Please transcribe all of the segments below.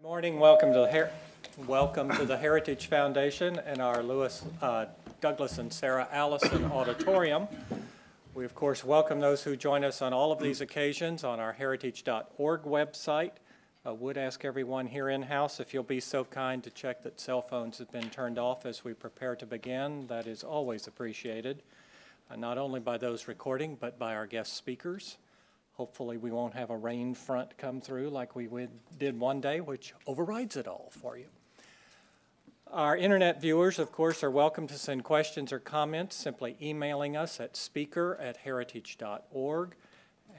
Morning. Welcome to the Heritage Foundation and our Douglas and Sarah Allison Auditorium. We, of course, welcome those who join us on all of these occasions on our heritage.org website. I would ask everyone here in-house if you'll be so kind to check that cell phones have been turned off as we prepare to begin. That is always appreciated, not only by those recording, but by our guest speakers. Hopefully we won't have a rain front come through like we did one day, which overrides it all for you. Our internet viewers, of course, are welcome to send questions or comments, simply emailing us at speaker@heritage.org,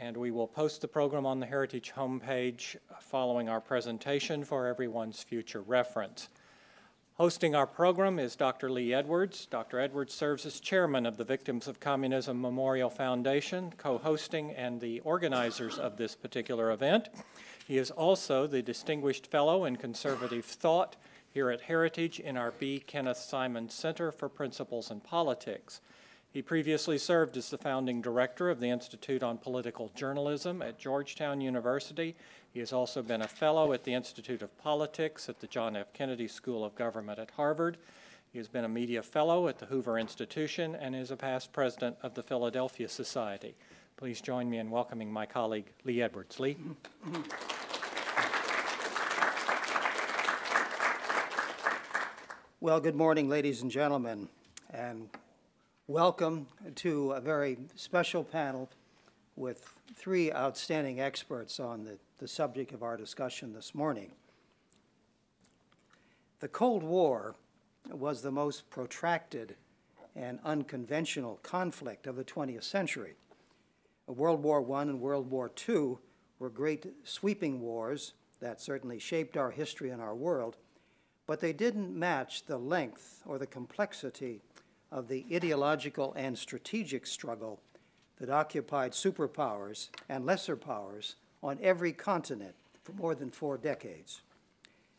and we will post the program on the Heritage homepage following our presentation for everyone's future reference. Hosting our program is Dr. Lee Edwards. Dr. Edwards serves as chairman of the Victims of Communism Memorial Foundation, co-hosting and the organizers of this particular event. He is also the Distinguished Fellow in Conservative Thought here at Heritage in our B. Kenneth Simon Center for Principles and Politics. He previously served as the founding director of the Institute on Political Journalism at Georgetown University. He has also been a fellow at the Institute of Politics at the John F. Kennedy School of Government at Harvard. He has been a media fellow at the Hoover Institution and is a past president of the Philadelphia Society. Please join me in welcoming my colleague, Lee Edwards. Lee. Well, good morning, ladies and gentlemen, and welcome to a very special panel with three outstanding experts on the subject of our discussion this morning. The Cold War was the most protracted and unconventional conflict of the 20th century. World War I and World War II were great sweeping wars that certainly shaped our history and our world, but they didn't match the length or the complexity of the ideological and strategic struggle that occupied superpowers and lesser powers on every continent for more than 4 decades.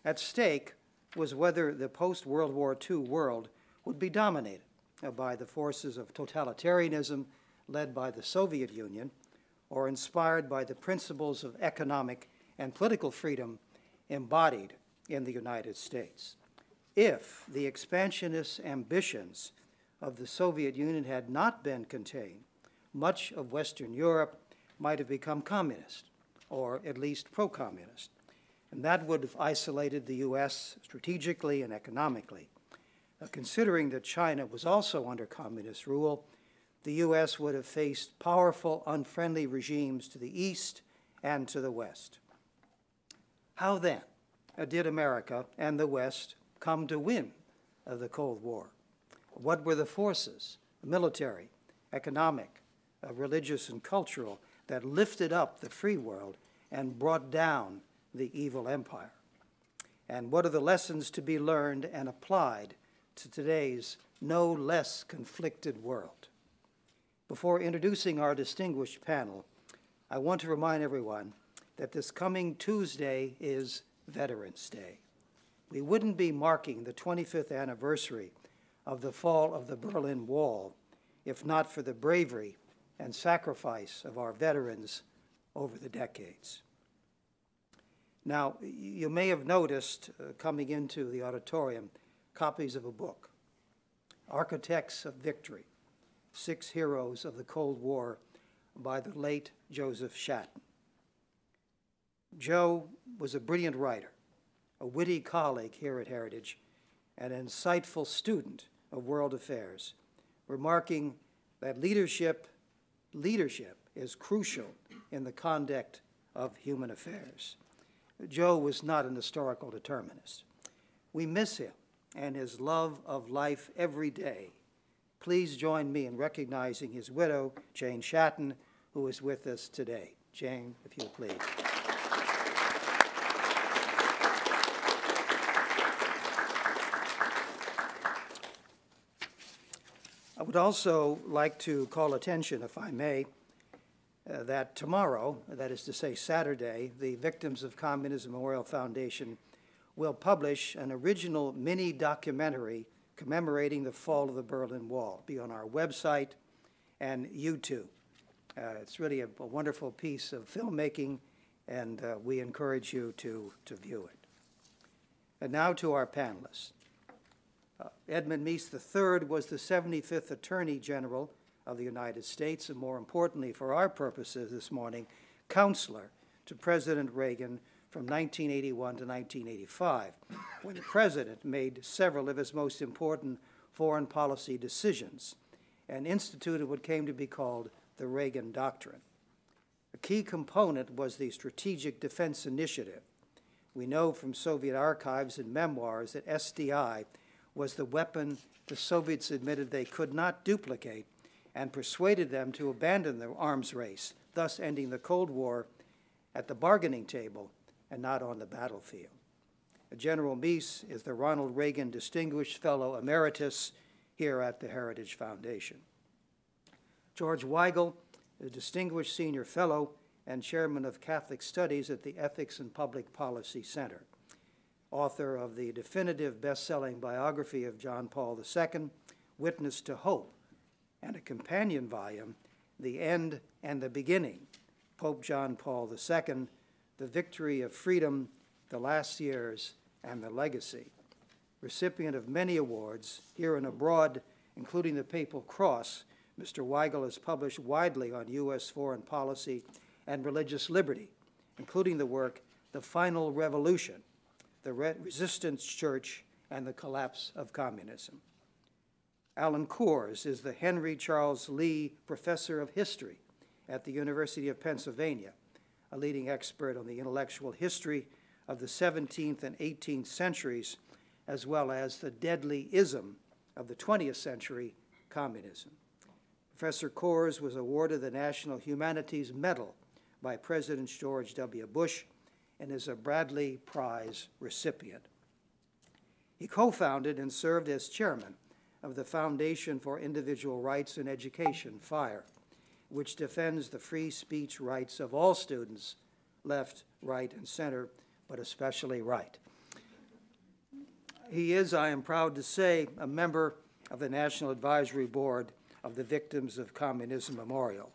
At stake was whether the post-World War II world would be dominated by the forces of totalitarianism led by the Soviet Union or inspired by the principles of economic and political freedom embodied in the United States. If the expansionist ambitions of the Soviet Union had not been contained, much of Western Europe might have become communist, or at least pro-communist, and that would have isolated the U.S. strategically and economically. Considering that China was also under communist rule, the U.S. would have faced powerful, unfriendly regimes to the east and to the west. How then did America and the West come to win the Cold War? What were the forces, military, economic, religious, and cultural, that lifted up the free world and brought down the evil empire? And what are the lessons to be learned and applied to today's no less conflicted world? Before introducing our distinguished panel, I want to remind everyone that this coming Tuesday is Veterans Day. We wouldn't be marking the 25th anniversary of the fall of the Berlin Wall if not for the bravery and sacrifice of our veterans over the decades. Now, you may have noticed coming into the auditorium copies of a book, Architects of Victory, 6 Heroes of the Cold War by the late Joseph Shatton. Joe was a brilliant writer, a witty colleague here at Heritage, and an insightful student of world affairs, remarking that leadership is crucial in the conduct of human affairs. Joe was not an historical determinist. We miss him and his love of life every day. Please join me in recognizing his widow, Jane Shatton, who is with us today. Jane, if you'll please. I would also like to call attention, if I may, that tomorrow, that is to say Saturday, the Victims of Communism Memorial Foundation will publish an original mini-documentary commemorating the fall of the Berlin Wall. It'll be on our website and YouTube. It's really a wonderful piece of filmmaking, and we encourage you to view it. And now to our panelists. Edmund Meese III was the 75th Attorney General of the United States, and more importantly for our purposes this morning, counselor to President Reagan from 1981 to 1985, when the President made several of his most important foreign policy decisions and instituted what came to be called the Reagan Doctrine. A key component was the Strategic Defense Initiative. We know from Soviet archives and memoirs that SDI was the weapon the Soviets admitted they could not duplicate and persuaded them to abandon the arms race, thus ending the Cold War at the bargaining table and not on the battlefield. General Meese is the Ronald Reagan Distinguished Fellow Emeritus here at the Heritage Foundation. George Weigel, the Distinguished Senior Fellow and Chairman of Catholic Studies at the Ethics and Public Policy Center, author of the definitive best-selling biography of John Paul II, Witness to Hope, and a companion volume, The End and the Beginning, Pope John Paul II, The Victory of Freedom, the Last Years, and the Legacy. Recipient of many awards here and abroad, including the Papal Cross, Mr. Weigel has published widely on U.S. foreign policy and religious liberty, including the work The Final Revolution, the Resistance Church, and the Collapse of Communism. Alan Kors is the Henry Charles Lee Professor of History at the University of Pennsylvania, a leading expert on the intellectual history of the 17th and 18th centuries, as well as the deadly ism of the 20th century, communism. Professor Kors was awarded the National Humanities Medal by President George W. Bush and is a Bradley Prize recipient. He co-founded and served as chairman of the Foundation for Individual Rights in Education, FIRE, which defends the free speech rights of all students, left, right, and center, but especially right. He is, I am proud to say, a member of the National Advisory Board of the Victims of Communism Memorial.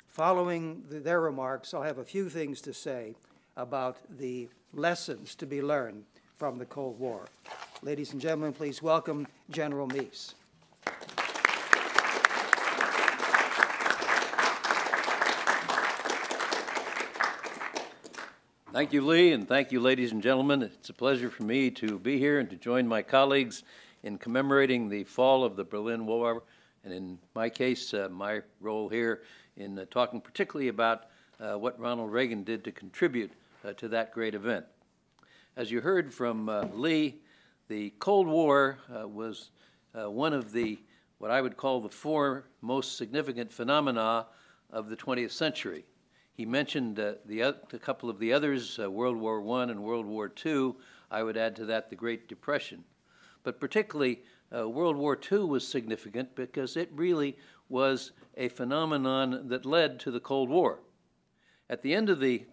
Following their remarks, I'll have a few things to say about the lessons to be learned from the Cold War. Ladies and gentlemen, please welcome General Meese. Thank you, Lee, and thank you, ladies and gentlemen. It's a pleasure for me to be here and to join my colleagues in commemorating the fall of the Berlin Wall, and in my case, my role here in talking particularly about what Ronald Reagan did to contribute to that great event. As you heard from Lee, the Cold War was one of the, what I would call the four most significant phenomena of the 20th century. He mentioned a couple of the others, World War I and World War II. I would add to that the Great Depression. But particularly, World War II was significant because it really was a phenomenon that led to the Cold War. At the end of the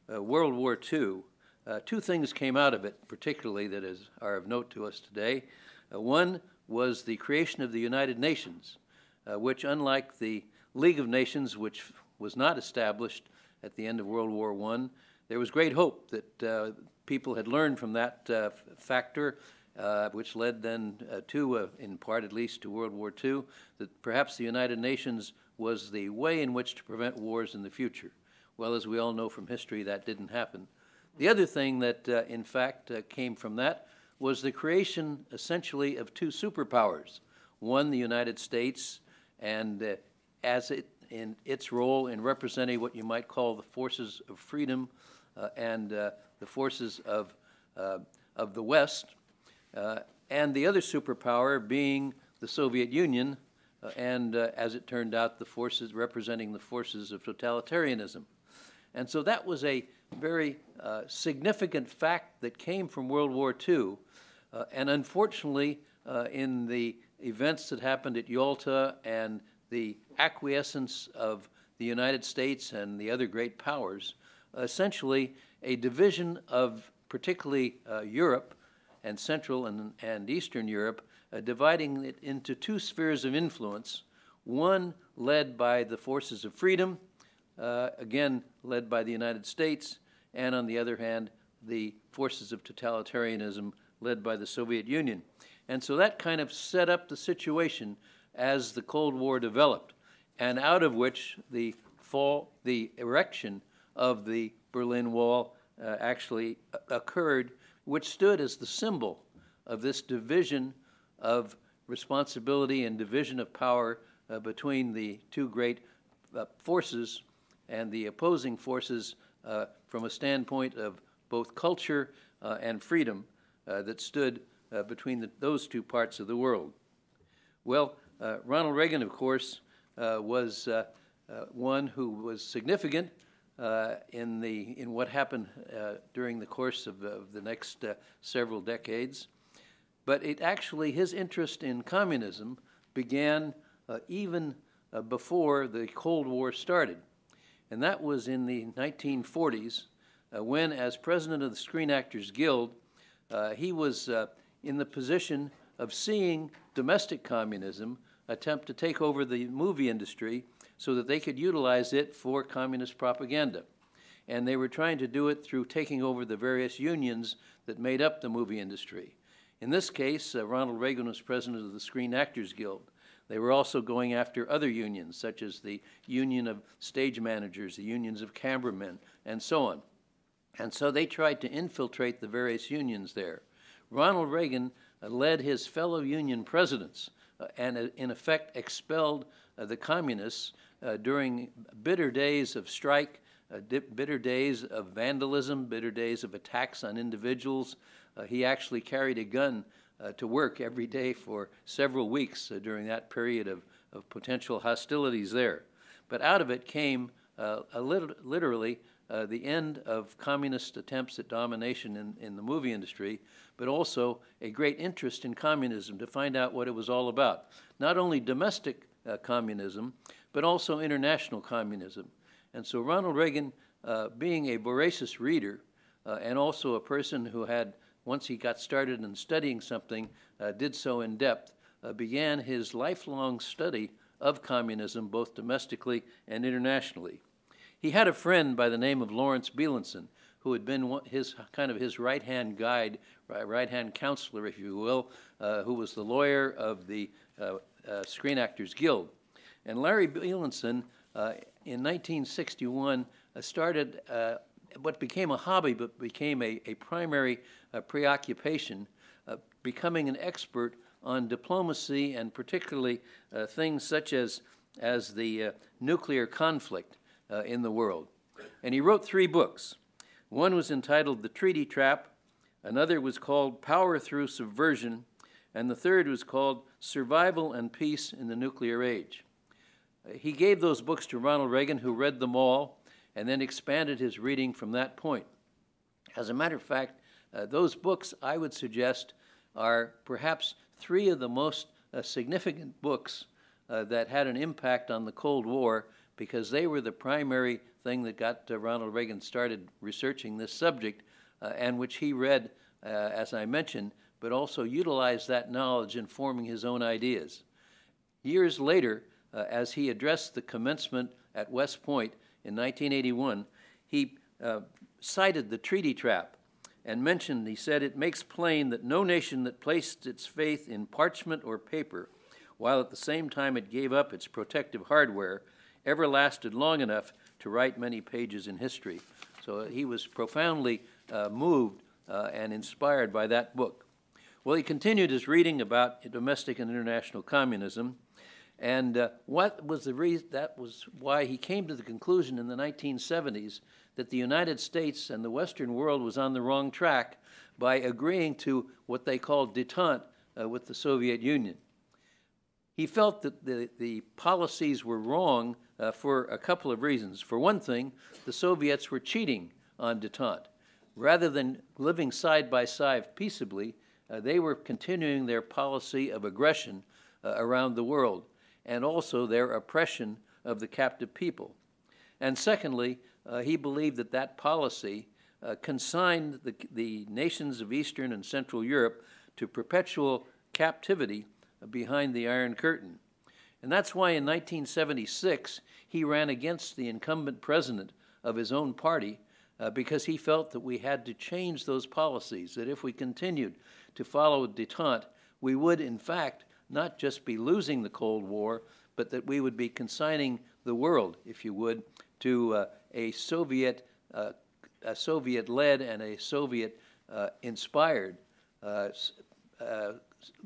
World War II, two things came out of it, particularly that are of note to us today. One was the creation of the United Nations, which, unlike the League of Nations, which was not established at the end of World War I, there was great hope that people had learned from that factor, which led then to, in part at least, to World War II, that perhaps the United Nations was the way in which to prevent wars in the future. Well, as we all know from history, that didn't happen. The other thing that, in fact, came from that was the creation, essentially, of two superpowers. One, the United States, and in its role in representing what you might call the forces of freedom and the forces of the West, and the other superpower being the Soviet Union, and as it turned out, the forces representing the forces of totalitarianism. And so that was a very significant fact that came from World War II, and unfortunately, in the events that happened at Yalta and the acquiescence of the United States and the other great powers, essentially a division of particularly Europe and Central and Eastern Europe, dividing it into two spheres of influence, one led by the forces of freedom, again led by the United States, and on the other hand the forces of totalitarianism led by the Soviet Union. And so that kind of set up the situation as the Cold War developed, and out of which the erection of the Berlin Wall actually occurred, which stood as the symbol of this division of responsibility and division of power between the two great forces and the opposing forces from a standpoint of both culture and freedom that stood between those two parts of the world. Well, Ronald Reagan, of course, was one who was significant in what happened during the course of the next several decades. But his interest in communism began even before the Cold War started. And that was in the 1940s when, as president of the Screen Actors Guild, he was in the position of seeing domestic communism attempt to take over the movie industry so that they could utilize it for communist propaganda. And they were trying to do it through taking over the various unions that made up the movie industry. In this case, Ronald Reagan was president of the Screen Actors Guild. They were also going after other unions, such as the Union of Stage Managers, the unions of cameramen, and so on. And so they tried to infiltrate the various unions there. Ronald Reagan led his fellow union presidents and in effect expelled the communists during bitter days of strike, bitter days of vandalism, bitter days of attacks on individuals. He actually carried a gun to work every day for several weeks during that period of potential hostilities there. But out of it came literally the end of communist attempts at domination in the movie industry, but also a great interest in communism to find out what it was all about. Not only domestic communism, but also international communism. And so Ronald Reagan, being a voracious reader and also a person who had, once he got started in studying something, did so in depth, began his lifelong study of communism, both domestically and internationally. He had a friend by the name of Lawrence Bielenson, who had been his right-hand guide, right-hand counselor, if you will, who was the lawyer of the Screen Actors Guild. And Larry Bielenson, in 1961, started what became a hobby, but became a primary preoccupation, becoming an expert on diplomacy and particularly things such as the nuclear conflict in the world. And he wrote 3 books. One was entitled The Treaty Trap, another was called Power Through Subversion, and the third was called Survival and Peace in the Nuclear Age. He gave those books to Ronald Reagan, who read them all, and then expanded his reading from that point. As a matter of fact, those books, I would suggest, are perhaps 3 of the most significant books that had an impact on the Cold War, because they were the primary thing that got Ronald Reagan started researching this subject, and which he read, as I mentioned, but also utilized that knowledge in forming his own ideas. Years later, as he addressed the commencement at West Point in 1981, he cited the treaty trap and mentioned, he said, "It makes plain that no nation that placed its faith in parchment or paper, while at the same time it gave up its protective hardware, ever lasted long enough to write many pages in history." So he was profoundly moved and inspired by that book. Well, he continued his reading about domestic and international communism, and that was why he came to the conclusion in the 1970s that the United States and the Western world was on the wrong track by agreeing to what they called détente with the Soviet Union. He felt that the policies were wrong for a couple of reasons. For one thing, the Soviets were cheating on détente. Rather than living side by side peaceably, they were continuing their policy of aggression around the world, and also their oppression of the captive people. And secondly, he believed that that policy consigned the nations of Eastern and Central Europe to perpetual captivity behind the Iron Curtain. And that's why in 1976, he ran against the incumbent president of his own party, because he felt that we had to change those policies, that if we continued to follow détente, we would, in fact, not just be losing the Cold War, but that we would be consigning the world, if you would, to a Soviet-led and a Soviet-inspired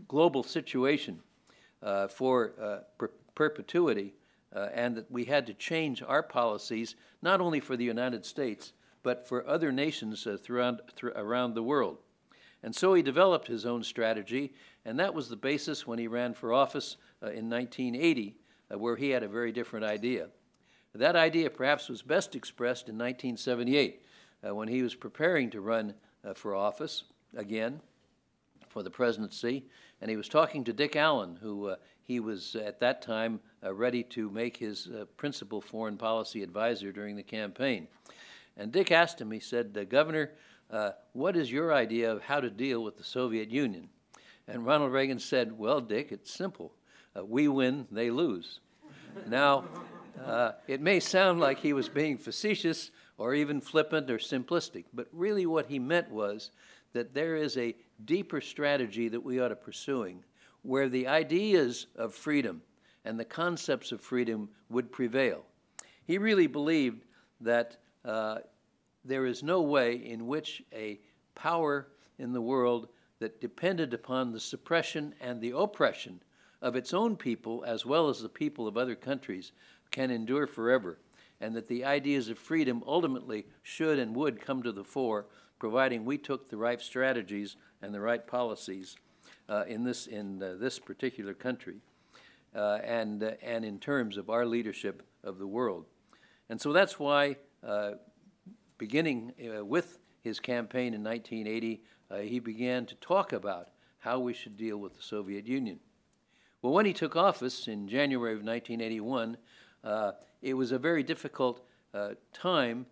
global situation for perpetuity, and that we had to change our policies, not only for the United States, but for other nations around the world. And so he developed his own strategy, and that was the basis when he ran for office in 1980, where he had a very different idea. That idea perhaps was best expressed in 1978, when he was preparing to run for office again for the presidency, and he was talking to Dick Allen, who he was at that time ready to make his principal foreign policy advisor during the campaign. And Dick asked him, he said, Governor, what is your idea of how to deal with the Soviet Union? And Ronald Reagan said, well, Dick, it's simple. We win, they lose. Now, it may sound like he was being facetious or even flippant or simplistic, but really what he meant was that there is a deeper strategy that we ought to be pursuing, where the ideas of freedom and the concepts of freedom would prevail. He really believed that there is no way in which a power in the world that depended upon the suppression and the oppression of its own people, as well as the people of other countries, can endure forever, and that the ideas of freedom ultimately should and would come to the fore, providing we took the right strategies and the right policies in this particular country, and in terms of our leadership of the world. And so that's why, beginning with his campaign in 1980, he began to talk about how we should deal with the Soviet Union. Well, when he took office in January of 1981, it was a very difficult time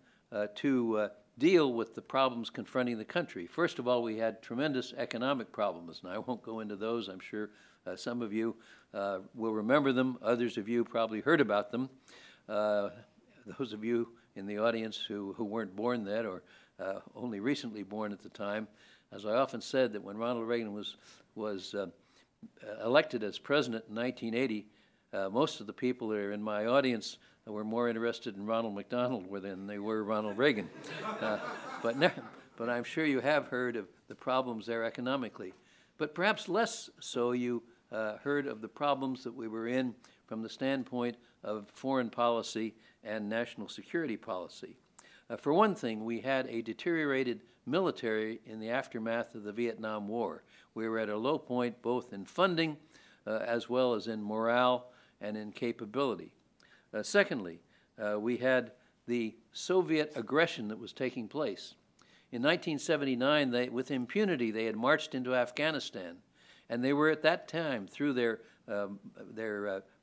to deal with the problems confronting the country. First of all, we had tremendous economic problems, and I won't go into those. I'm sure some of you will remember them. Others of you probably heard about them. Those of you in the audience who weren't born then or only recently born at the time, as I often said, that when Ronald Reagan was elected as president in 1980, most of the people that are in my audience were more interested in Ronald McDonald than they were Ronald Reagan. But I'm sure you have heard of the problems there economically. But perhaps less so you heard of the problems that we were in from the standpoint of foreign policy and national security policy. For one thing, we had a deteriorated military in the aftermath of the Vietnam War. We were at a low point both in funding as well as in morale and in capability. Secondly, we had the Soviet aggression that was taking place. In 1979, with impunity, they had marched into Afghanistan, and they were at that time, through their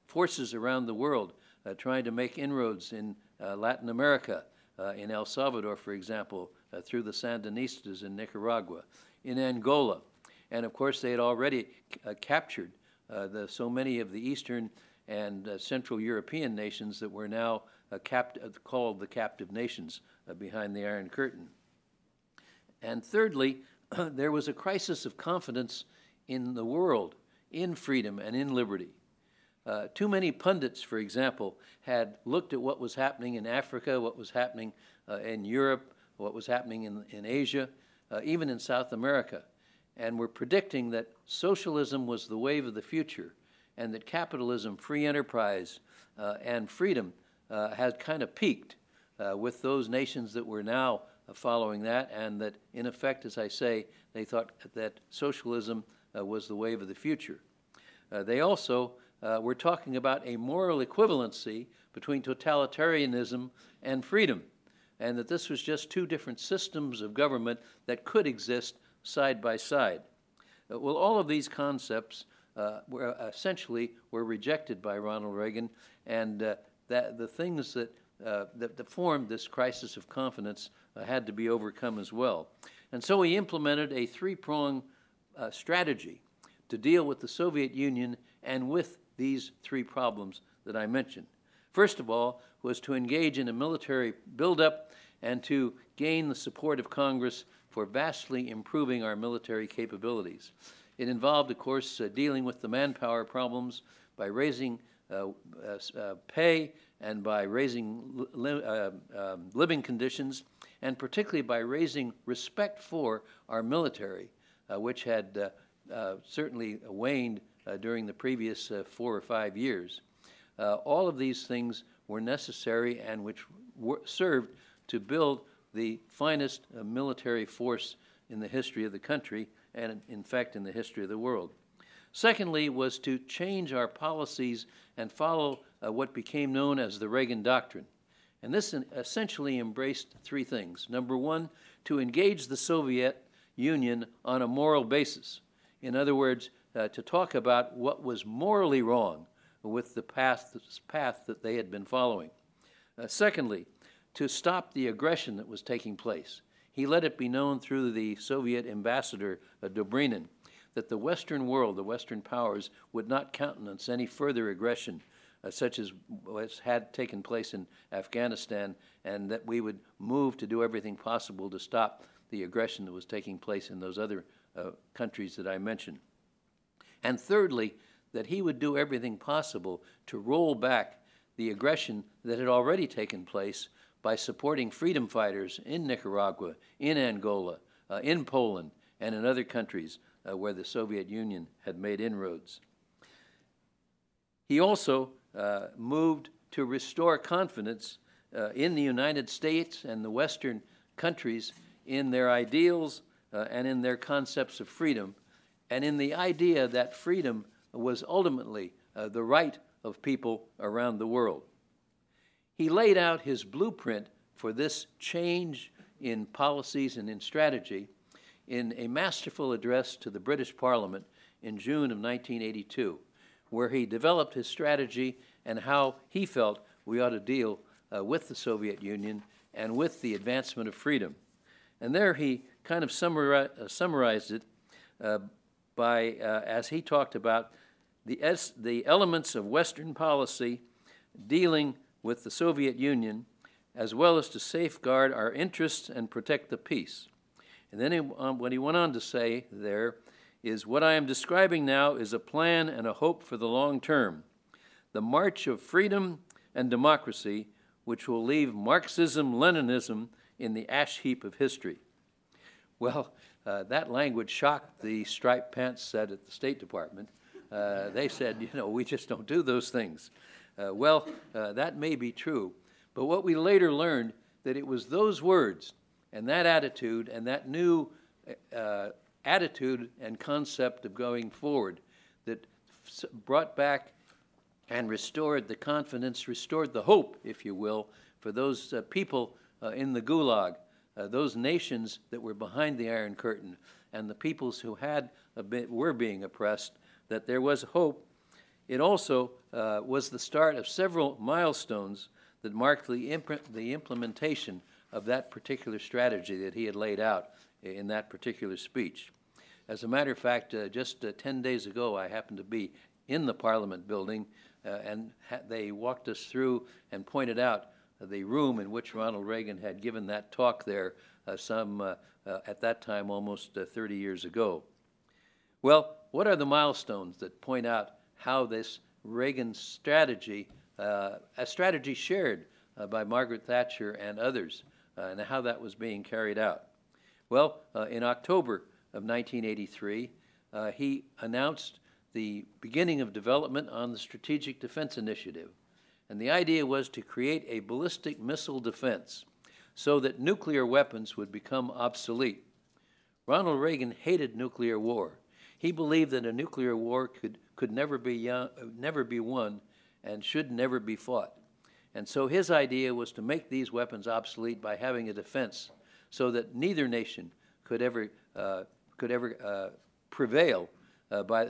forces around the world, trying to make inroads in Latin America, in El Salvador, for example, through the Sandinistas in Nicaragua, in Angola. And of course, they had already captured so many of the Eastern and Central European nations that were now called the captive nations behind the Iron Curtain. And thirdly, there was a crisis of confidence in the world, in freedom and in liberty. Too many pundits, for example, had looked at what was happening in Africa, what was happening in Europe, what was happening in Asia, even in South America, and were predicting that socialism was the wave of the future, and that capitalism, free enterprise, and freedom had kind of peaked with those nations that were now following that, and that, in effect, as I say, they thought that socialism was the wave of the future. They also were talking about a moral equivalency between totalitarianism and freedom, and that this was just two different systems of government that could exist side by side. Well, all of these concepts were rejected by Ronald Reagan, and the things that formed this crisis of confidence had to be overcome as well. And so he implemented a three-pronged strategy to deal with the Soviet Union and with these three problems that I mentioned. First of all was to engage in a military buildup and to gain the support of Congress for vastly improving our military capabilities. It involved, of course, dealing with the manpower problems by raising pay and by raising living conditions, and particularly by raising respect for our military, which had certainly waned during the previous 4 or 5 years. All of these things were necessary and which served to build the finest military force in the history of the country and, in fact, in the history of the world. Secondly, was to change our policies and follow what became known as the Reagan Doctrine. And this essentially embraced 3 things. Number 1, to engage the Soviet Union on a moral basis. In other words, to talk about what was morally wrong with the path that they had been following. Secondly, to stop the aggression that was taking place. He let it be known through the Soviet ambassador, Dobrynin, that the Western world, the Western powers, would not countenance any further aggression such as had taken place in Afghanistan, and that we would move to do everything possible to stop the aggression that was taking place in those other countries that I mentioned. And thirdly, that he would do everything possible to roll back the aggression that had already taken place by supporting freedom fighters in Nicaragua, in Angola, in Poland, and in other countries where the Soviet Union had made inroads. He also moved to restore confidence in the United States and the Western countries in their ideals and in their concepts of freedom, and in the idea that freedom was ultimately the right of people around the world. He laid out his blueprint for this change in policies and in strategy in a masterful address to the British Parliament in June of 1982, where he developed his strategy and how he felt we ought to deal with the Soviet Union and with the advancement of freedom. And there he kind of summarized it by, as he talked about, the elements of Western policy dealing with the Soviet Union, as well as to safeguard our interests and protect the peace. And then what he went on to say there is, what I am describing now is a plan and a hope for the long term, the march of freedom and democracy, which will leave Marxism-Leninism in the ash heap of history. Well, that language shocked the striped pants set at the State Department. They said, you know, we just don't do those things. That may be true, but what we later learned, that it was those words and that attitude new attitude and concept of going forward that brought back and restored the confidence, restored the hope, if you will, for those people in the Gulag, those nations that were behind the Iron Curtain, and the peoples who were being oppressed, that there was hope. It also was the start of several milestones that marked the implementation of that particular strategy that he had laid out in that particular speech. As a matter of fact, just 10 days ago, I happened to be in the Parliament building, and they walked us through and pointed out the room in which Ronald Reagan had given that talk there at that time, almost 30 years ago. Well, what are the milestones that point out how this Reagan strategy, a strategy shared by Margaret Thatcher and others, and how that was being carried out? Well, in October of 1983, he announced the beginning of development on the Strategic Defense Initiative. And the idea was to create a ballistic missile defense so that nuclear weapons would become obsolete. Ronald Reagan hated nuclear war. He believed that a nuclear war could never be won and should never be fought. And so his idea was to make these weapons obsolete by having a defense so that neither nation could ever prevail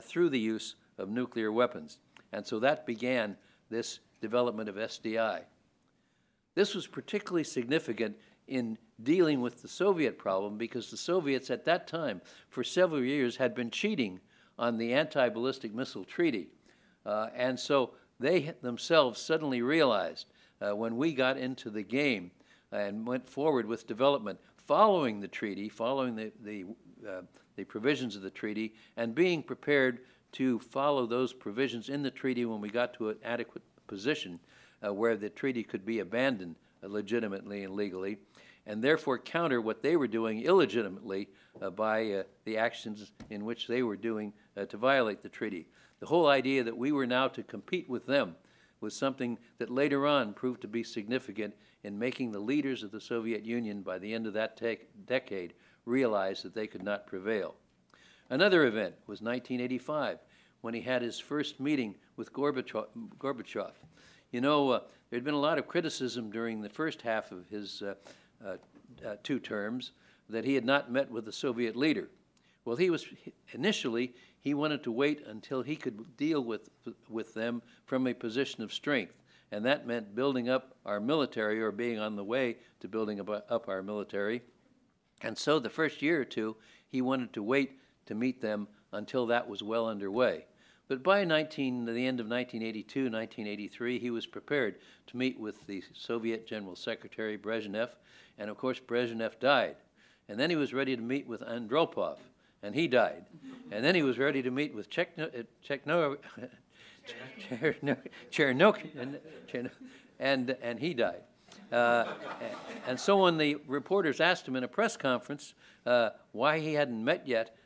through the use of nuclear weapons. And so that began this development of SDI. This was particularly significant in dealing with the Soviet problem because the Soviets at that time, for several years, had been cheating on the anti-ballistic missile treaty. And so they themselves suddenly realized when we got into the game and went forward with development following the treaty, following the provisions of the treaty, and being prepared to follow those provisions in the treaty when we got to an adequate position where the treaty could be abandoned legitimately and legally, and therefore counter what they were doing illegitimately by the actions in which they were doing to violate the treaty. The whole idea that we were now to compete with them was something that later on proved to be significant in making the leaders of the Soviet Union by the end of that decade realize that they could not prevail. Another event was 1985, when he had his first meeting with Gorbachev. You know, there had been a lot of criticism during the first half of his 2 terms that he had not met with the Soviet leader. Well, initially, he wanted to wait until he could deal with them from a position of strength, and that meant building up our military, or being on the way to building up our military. And so the first year or two, he wanted to wait to meet them until that was well underway. But by the end of 1982, 1983, he was prepared to meet with the Soviet General Secretary Brezhnev, and of course Brezhnev died. And then he was ready to meet with Andropov, and he died. And then he was ready to meet with Chernow, and he died. And so when the reporters asked him in a press conference why he hadn't met yet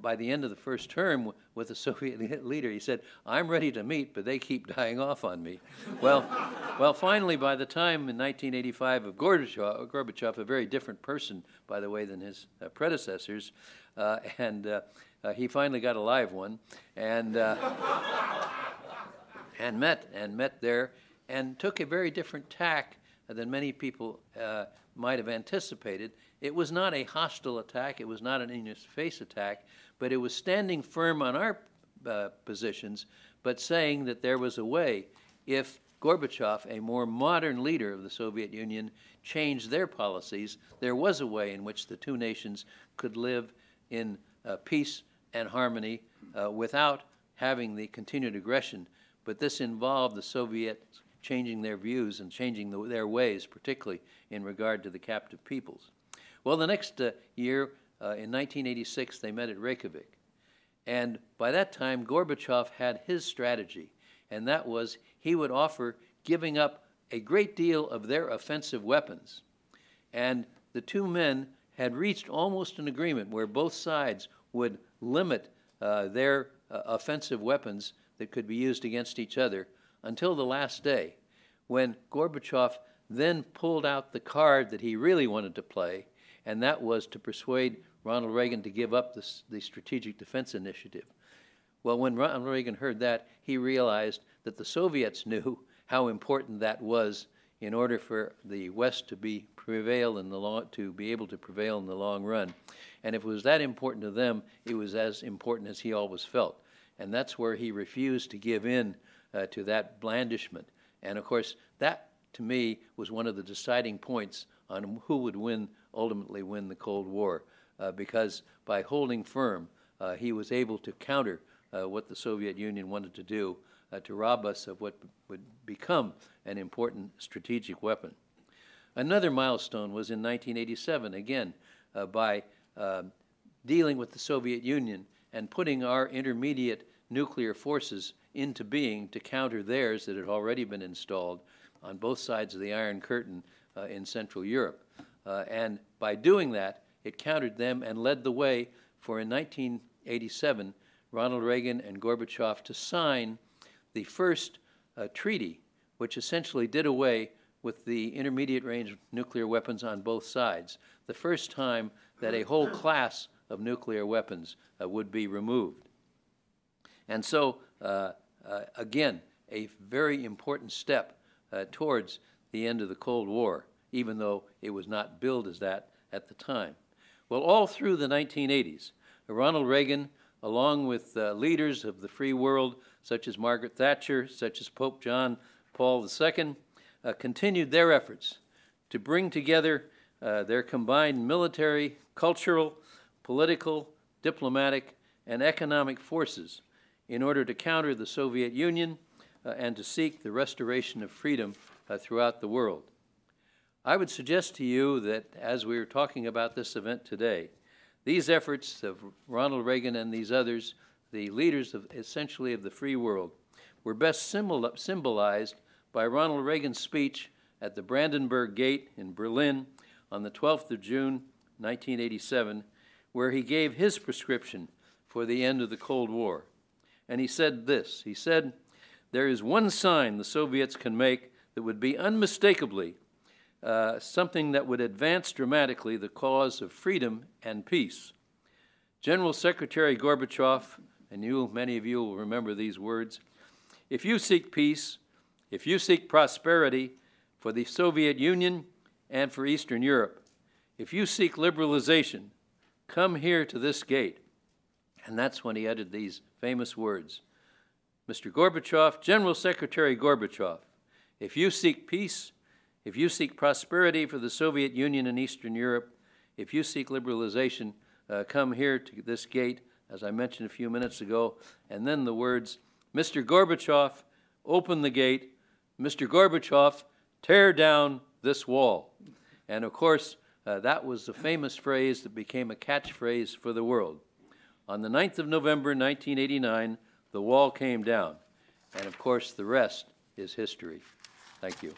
by the end of the first term with the Soviet leader, he said, "I'm ready to meet, but they keep dying off on me." Well, finally, by the time in 1985 of Gorbachev, a very different person, by the way, than his predecessors, he finally got a live one, and met there, and took a very different tack than many people might have anticipated. It was not a hostile attack, it was not an in-your-face attack, but it was standing firm on our positions, but saying that there was a way, if Gorbachev, a more modern leader of the Soviet Union, changed their policies, there was a way in which the 2 nations could live in peace and harmony without having the continued aggression. But this involved the Soviets changing their views and changing their ways, particularly in regard to the captive peoples. Well, the next year, in 1986, they met at Reykjavik. And by that time, Gorbachev had his strategy, and that was he would offer giving up a great deal of their offensive weapons. And the 2 men had reached almost an agreement where both sides would limit their offensive weapons that could be used against each other until the last day, when Gorbachev then pulled out the card that he really wanted to play, and that was to persuade Ronald Reagan to give up the Strategic Defense Initiative. Well, when Ronald Reagan heard that, he realized that the Soviets knew how important that was in order for the West to be able to prevail in the long run. And if it was that important to them, it was as important as he always felt. And that's where he refused to give in to that blandishment. And of course, that to me was one of the deciding points on who would ultimately win the Cold War, because by holding firm, he was able to counter what the Soviet Union wanted to do to rob us of what would become an important strategic weapon. Another milestone was in 1987, again, by dealing with the Soviet Union and putting our intermediate nuclear forces into being to counter theirs that had already been installed on both sides of the Iron Curtain in Central Europe. And by doing that, it countered them and led the way for, in 1987, Ronald Reagan and Gorbachev to sign the first treaty, which essentially did away with the intermediate range nuclear weapons on both sides, the first time that a whole class of nuclear weapons would be removed. And so, again, a very important step towards the end of the Cold War, even though it was not billed as that at the time. Well, all through the 1980s, Ronald Reagan, along with leaders of the free world, such as Margaret Thatcher, such as Pope John Paul II, continued their efforts to bring together their combined military, cultural, political, diplomatic, and economic forces in order to counter the Soviet Union and to seek the restoration of freedom throughout the world. I would suggest to you that as we are talking about this event today, these efforts of Ronald Reagan and these others, the leaders of essentially of the free world, were best symbolized by Ronald Reagan's speech at the Brandenburg Gate in Berlin on the 12th of June, 1987, where he gave his prescription for the end of the Cold War. And he said this, he said, "There is one sign the Soviets can make that would be unmistakably something that would advance dramatically the cause of freedom and peace. General Secretary Gorbachev," and many of you will remember these words, "if you seek peace, if you seek prosperity for the Soviet Union and for Eastern Europe, if you seek liberalization, come here to this gate." And that's when he uttered these famous words. Mr. Gorbachev, General Secretary Gorbachev, if you seek peace, if you seek prosperity for the Soviet Union and Eastern Europe, if you seek liberalization, come here to this gate, as I mentioned a few minutes ago. And then the words, Mr. Gorbachev, open the gate. Mr. Gorbachev, tear down this wall. And of course, that was the famous phrase that became a catchphrase for the world. On the 9th of November, 1989, the wall came down. And of course, the rest is history. Thank you.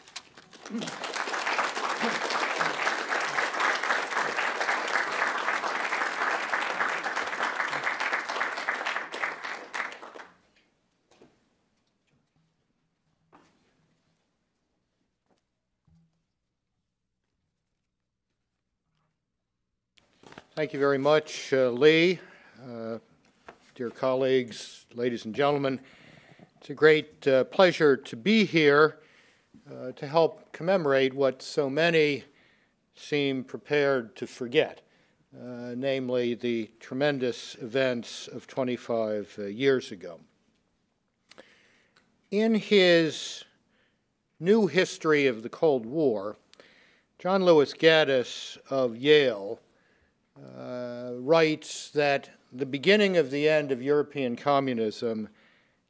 Thank you very much, Lee. Dear colleagues, ladies and gentlemen, it's a great pleasure to be here to help commemorate what so many seem prepared to forget, namely the tremendous events of 25 years ago. In his New History of the Cold War, John Lewis Gaddis of Yale writes that the beginning of the end of European communism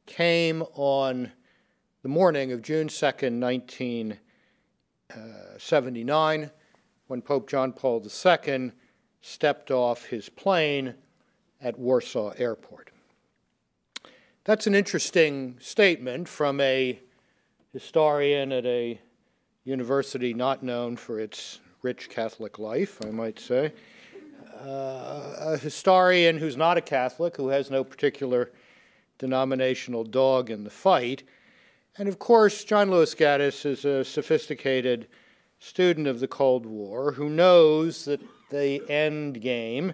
came on the morning of June 2nd, 1979, when Pope John Paul II stepped off his plane at Warsaw Airport. That's an interesting statement from a historian at a university not known for its rich Catholic life, I might say. A historian who's not a Catholic, who has no particular denominational dog in the fight. And of course, John Lewis Gaddis is a sophisticated student of the Cold War who knows that the end game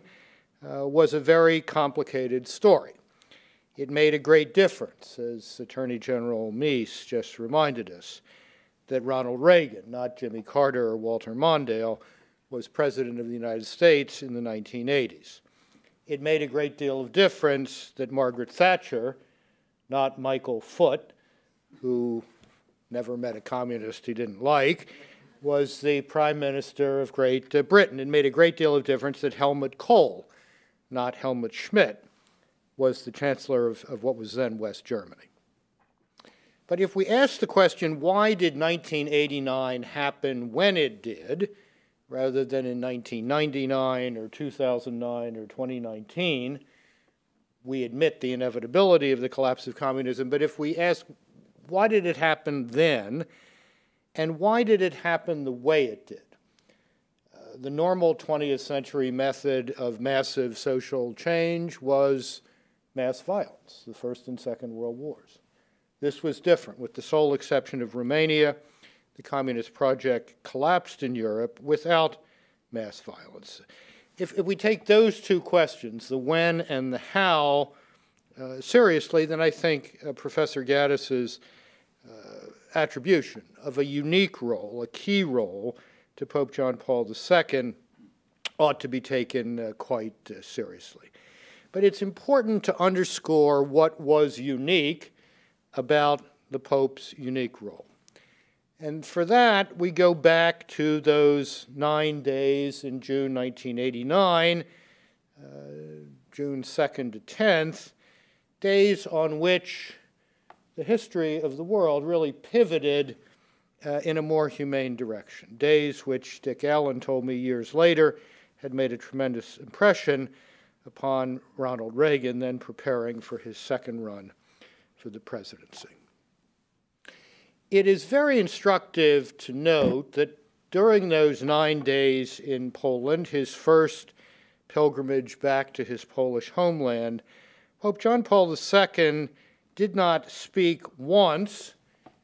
was a very complicated story. It made a great difference, as Attorney General Meese just reminded us, that Ronald Reagan, not Jimmy Carter or Walter Mondale, was President of the United States in the 1980s. It made a great deal of difference that Margaret Thatcher, not Michael Foot, who never met a communist he didn't like, was the Prime Minister of Great Britain. It made a great deal of difference that Helmut Kohl, not Helmut Schmidt, was the Chancellor of what was then West Germany. But if we ask the question, why did 1989 happen when it did, rather than in 1999 or 2009 or 2019, we admit the inevitability of the collapse of communism. But if we ask, why did it happen then, and why did it happen the way it did? The normal 20th century method of massive social change was mass violence, the First and Second World Wars. This was different. With the sole exception of Romania, the communist project collapsed in Europe without mass violence. If we take those two questions, the when and the how, seriously, then I think Professor Gaddis's attribution of a unique role, a key role, to Pope John Paul II ought to be taken quite seriously. But it's important to underscore what was unique about the Pope's unique role. And for that, we go back to those 9 days in June 1989, June 2nd to 10th, days on which the history of the world really pivoted in a more humane direction. Days which Dick Allen told me years later had made a tremendous impression upon Ronald Reagan, then preparing for his second run for the presidency. It is very instructive to note that during those 9 days in Poland, his first pilgrimage back to his Polish homeland, Pope John Paul II did not speak once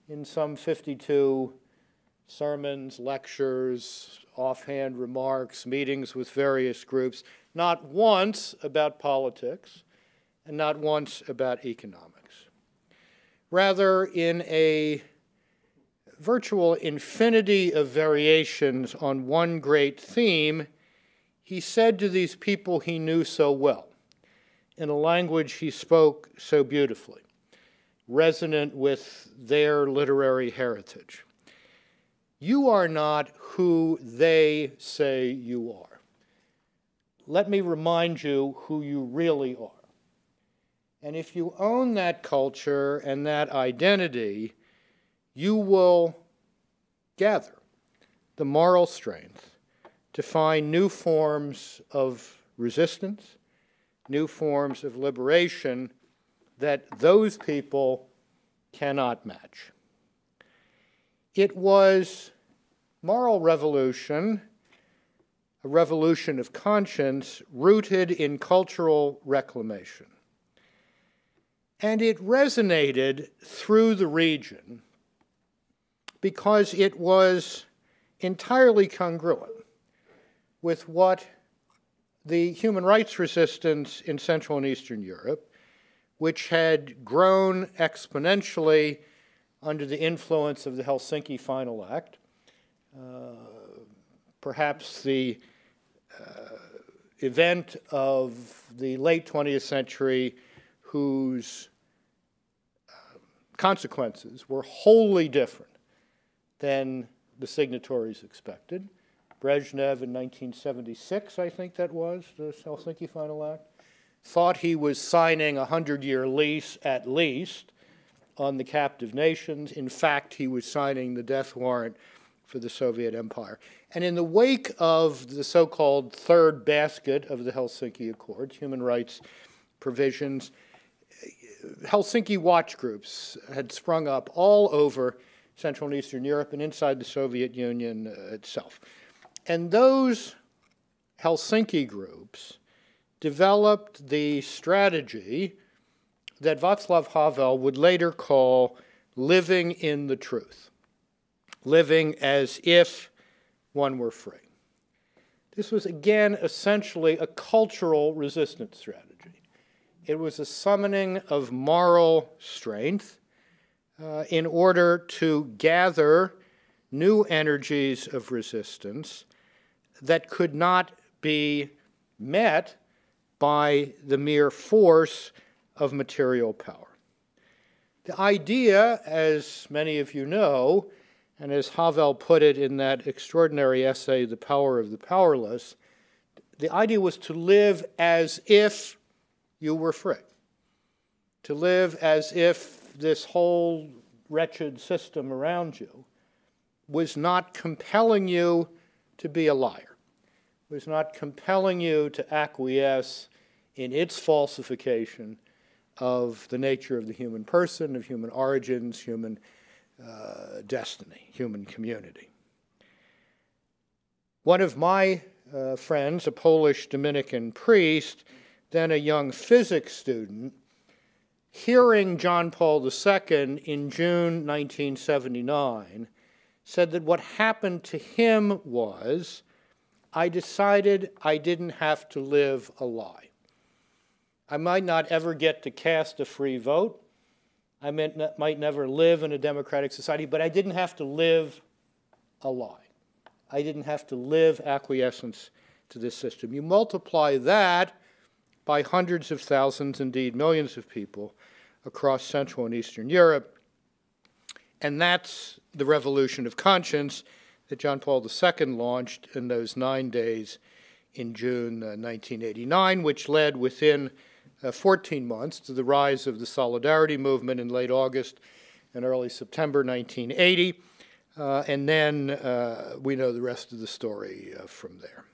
in some 52 sermons, lectures, offhand remarks, meetings with various groups, not once about politics and not once about economics. Rather, in a virtual infinity of variations on one great theme, he said to these people he knew so well, in a language he spoke so beautifully, resonant with their literary heritage. You are not who they say you are. Let me remind you who you really are. And if you own that culture and that identity, you will gather the moral strength to find new forms of resistance, new forms of liberation that those people cannot match. It was moral revolution, a revolution of conscience rooted in cultural reclamation. And it resonated through the region because it was entirely congruent with what the human rights resistance in Central and Eastern Europe, which had grown exponentially under the influence of the Helsinki Final Act, perhaps the event of the late 20th century whose consequences were wholly different than the signatories expected. Brezhnev in 1976, I think that was, the Helsinki Final Act, thought he was signing a 100-year lease at least on the captive nations. In fact, he was signing the death warrant for the Soviet Empire. And in the wake of the so-called third basket of the Helsinki Accords, human rights provisions, Helsinki watch groups had sprung up all over Central and Eastern Europe and inside the Soviet Union itself. And those Helsinki groups developed the strategy that Václav Havel would later call living in the truth, living as if one were free. This was, again, essentially a cultural resistance strategy. It was a summoning of moral strength in order to gather new energies of resistance that could not be met by the mere force of material power. The idea, as many of you know, and as Havel put it in that extraordinary essay, The Power of the Powerless, the idea was to live as if you were free, to live as if this whole wretched system around you was not compelling you to be a liar, was not compelling you to acquiesce in its falsification of the nature of the human person, of human origins, human destiny, human community. One of my friends, a Polish Dominican priest, then a young physics student, hearing John Paul II in June 1979, said that what happened to him was, I decided I didn't have to live a lie. I might not ever get to cast a free vote. I might never live in a democratic society, but I didn't have to live a lie. I didn't have to live acquiescence to this system. You multiply that by hundreds of thousands, indeed millions of people across Central and Eastern Europe, and that's the revolution of conscience that John Paul II launched in those 9 days in June 1989, which led within 14 months to the rise of the Solidarity movement in late August and early September 1980, and then we know the rest of the story from there.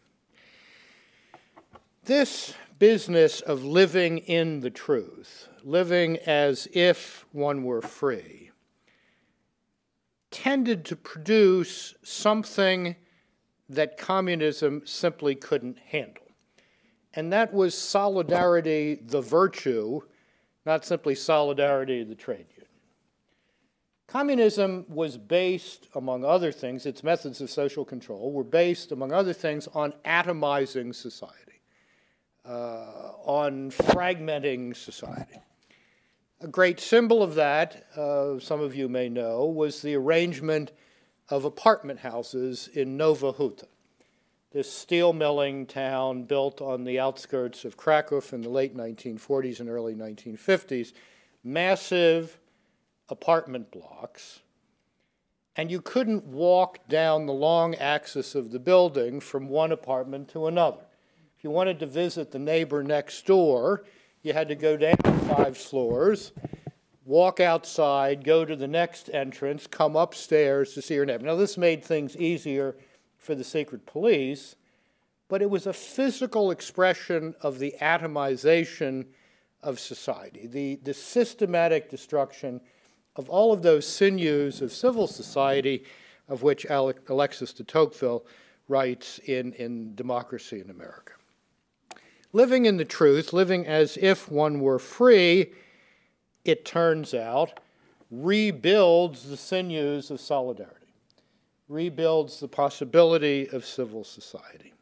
This business of living in the truth, living as if one were free, tended to produce something that communism simply couldn't handle. And that was solidarity, the virtue, not simply solidarity, the trade union. Communism was based, among other things, its methods of social control were based, among other things, on atomizing society, on fragmenting society. A great symbol of that, some of you may know, was the arrangement of apartment houses in Nowa Huta, this steel milling town built on the outskirts of Krakow in the late 1940s and early 1950s. Massive apartment blocks, and you couldn't walk down the long axis of the building from one apartment to another. If you wanted to visit the neighbor next door, you had to go down 5 floors, walk outside, go to the next entrance, come upstairs to see your neighbor. Now, this made things easier for the secret police, but it was a physical expression of the atomization of society, the systematic destruction of all of those sinews of civil society of which Alexis de Tocqueville writes in Democracy in America. Living in the truth, living as if one were free, it turns out, rebuilds the sinews of solidarity, rebuilds the possibility of civil society.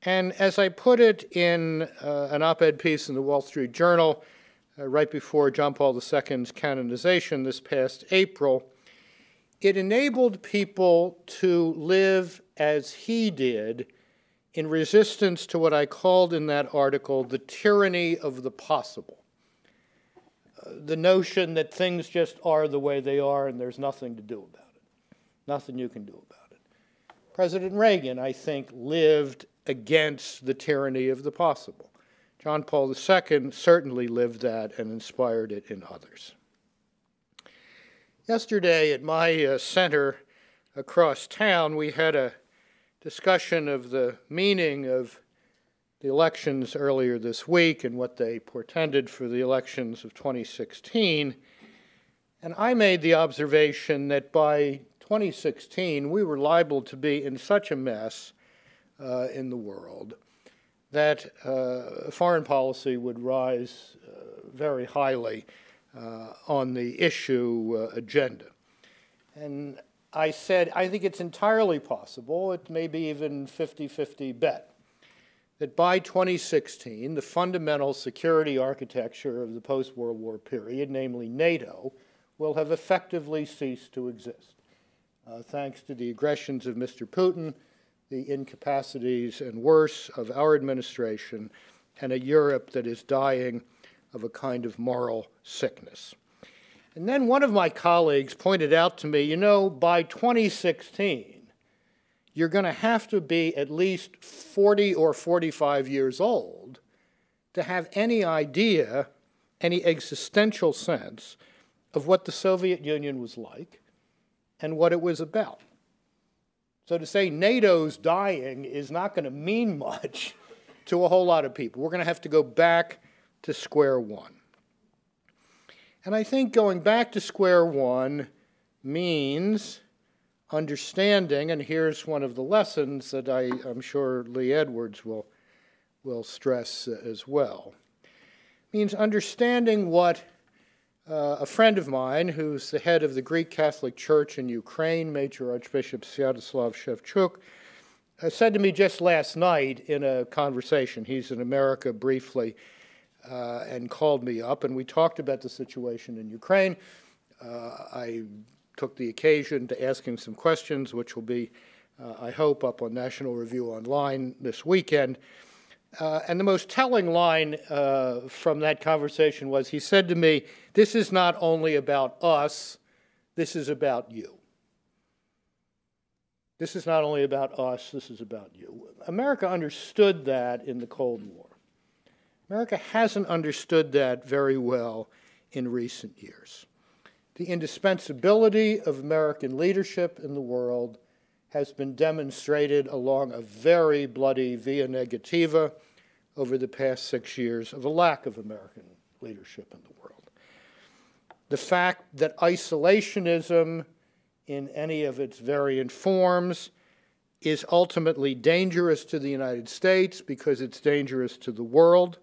And as I put it in an op-ed piece in the Wall Street Journal right before John Paul II's canonization this past April, it enabled people to live as he did in resistance to what I called in that article the tyranny of the possible. The notion that things just are the way they are and there's nothing to do about it, nothing you can do about it. President Reagan, I think, lived against the tyranny of the possible. John Paul II certainly lived that and inspired it in others. Yesterday at my center across town, we had a discussion of the meaning of the elections earlier this week and what they portended for the elections of 2016. And I made the observation that by 2016, we were liable to be in such a mess in the world that foreign policy would rise very highly on the issue agenda. And I said, I think it's entirely possible, it may be even 50-50 bet, that by 2016, the fundamental security architecture of the post-World War period, namely NATO, will have effectively ceased to exist, thanks to the aggressions of Mr. Putin, the incapacities and worse of our administration, and a Europe that is dying of a kind of moral sickness. And then one of my colleagues pointed out to me, you know, by 2016, you're going to have to be at least 40 or 45 years old to have any idea, any existential sense of what the Soviet Union was like and what it was about. So to say NATO's dying is not going to mean much to a whole lot of people. We're going to have to go back to square one. And I think going back to square one means understanding, and here's one of the lessons that I'm sure Lee Edwards will stress as well, means understanding what a friend of mine, who's the head of the Greek Catholic Church in Ukraine, Major Archbishop Sviatoslav Shevchuk, said to me just last night in a conversation. He's in America briefly, and called me up, and we talked about the situation in Ukraine. I took the occasion to ask him some questions, which will be, I hope, up on National Review Online this weekend. And the most telling line from that conversation was, he said to me, "This is not only about us, this is about you. This is not only about us, this is about you." America understood that in the Cold War. America hasn't understood that very well in recent years. the indispensability of American leadership in the world has been demonstrated along a very bloody via negativa over the past 6 years of a lack of American leadership in the world. The fact that isolationism in any of its variant forms is ultimately dangerous to the United States because it's dangerous to the world,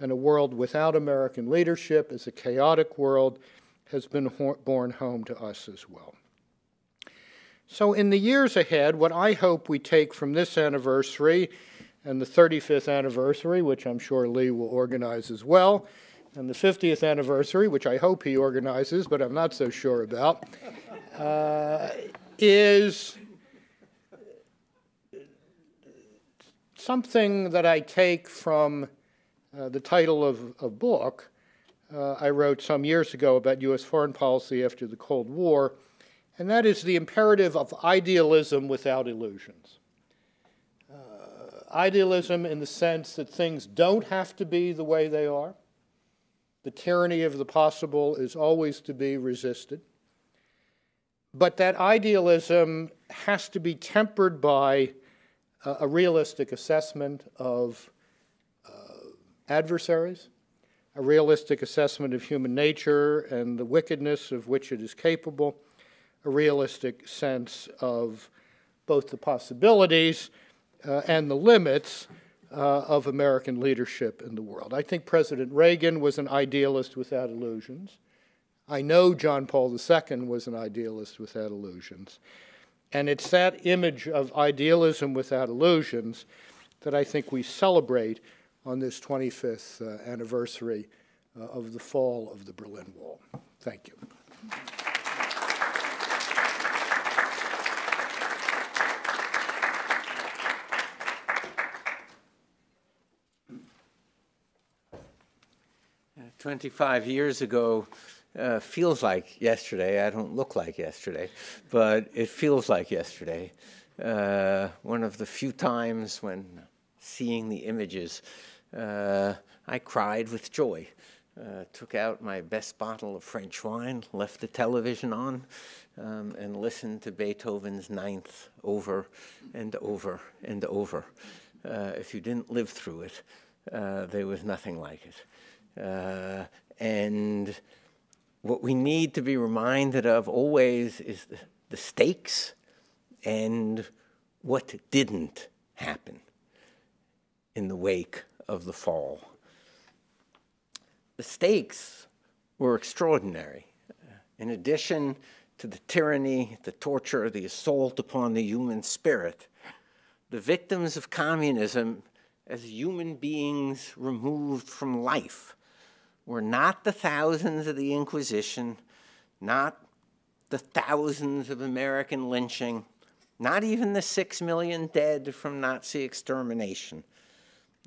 and a world without American leadership is a chaotic world, has been borne home to us as well. So in the years ahead, what I hope we take from this anniversary and the 35th anniversary, which I'm sure Lee will organize as well, and the 50th anniversary, which I hope he organizes, but I'm not so sure about, is something that I take from the title of a book I wrote some years ago about U.S. foreign policy after the Cold War, and that is the imperative of idealism without illusions. Idealism in the sense that things don't have to be the way they are. The tyranny of the possible is always to be resisted. But that idealism has to be tempered by a realistic assessment of adversaries, a realistic assessment of human nature and the wickedness of which it is capable, a realistic sense of both the possibilities and the limits of American leadership in the world. I think President Reagan was an idealist without illusions. I know John Paul II was an idealist without illusions. And it's that image of idealism without illusions that I think we celebrate on this 25th anniversary of the fall of the Berlin Wall. Thank you. Uh, 25 years ago feels like yesterday. I don't look like yesterday, but it feels like yesterday. One of the few times when seeing the images, I cried with joy. Took out my best bottle of French wine, left the television on, and listened to Beethoven's Ninth over and over and over. If you didn't live through it, there was nothing like it. And what we need to be reminded of always is the stakes and what didn't happen in the wake of the fall. The stakes were extraordinary. In addition to the tyranny, the torture, the assault upon the human spirit, the victims of communism as human beings removed from life were not the thousands of the Inquisition, not the thousands of American lynching, not even the 6 million dead from Nazi extermination.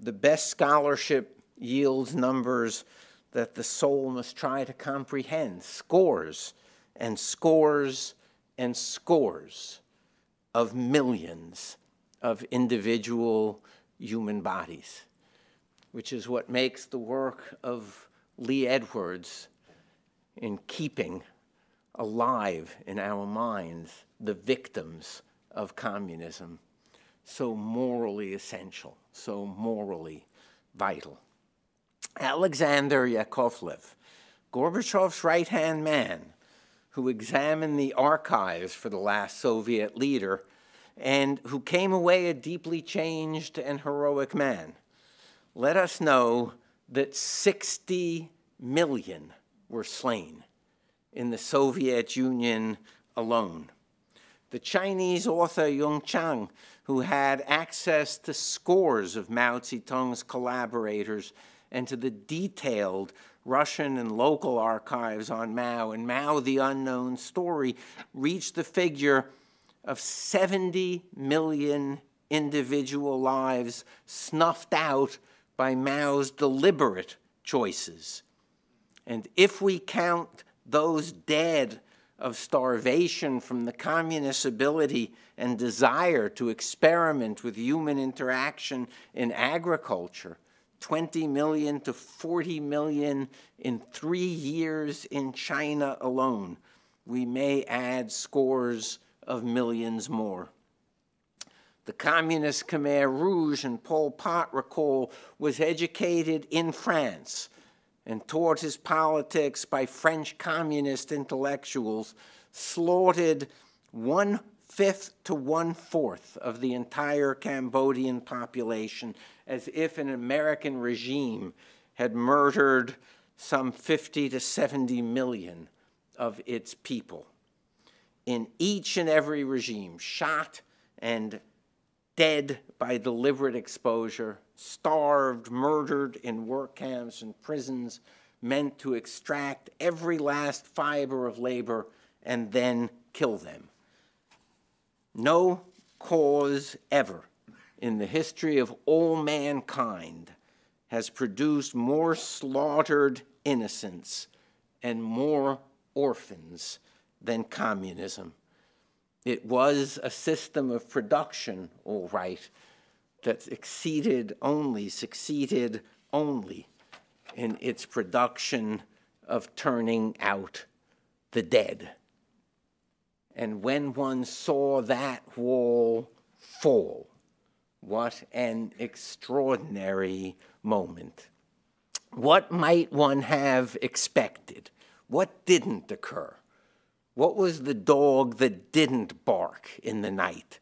The best scholarship yields numbers that the soul must try to comprehend, scores and scores and scores of millions of individual human bodies, which is what makes the work of Lee Edwards in keeping alive in our minds the victims of communism so morally essential, so morally vital. Alexander Yakovlev, Gorbachev's right-hand man, who examined the archives for the last Soviet leader and who came away a deeply changed and heroic man, let us know that 60 million were slain in the Soviet Union alone. The Chinese author Yung Chang, who had access to scores of Mao Zedong's collaborators and to the detailed Russian and local archives on Mao, and Mao the Unknown Story, reached the figure of 70 million individual lives snuffed out by Mao's deliberate choices. And if we count those dead of starvation from the communist ability and desire to experiment with human interaction in agriculture, 20 million to 40 million in 3 years in China alone. We may add scores of millions more. The communist Khmer Rouge and Pol Pot, recall, was educated in France and taught his politics by French communist intellectuals, slaughtered 1/5 to 1/4 of the entire Cambodian population, as if an American regime had murdered some 50 to 70 million of its people. In each and every regime, shot and dead by deliberate exposure, starved, murdered in work camps and prisons, meant to extract every last fiber of labor and then kill them. No cause ever in the history of all mankind has produced more slaughtered innocents and more orphans than communism. It was a system of production, all right, that succeeded only in its production of turning out the dead. And when one saw that wall fall, what an extraordinary moment. What might one have expected? What didn't occur? What was the dog that didn't bark in the night?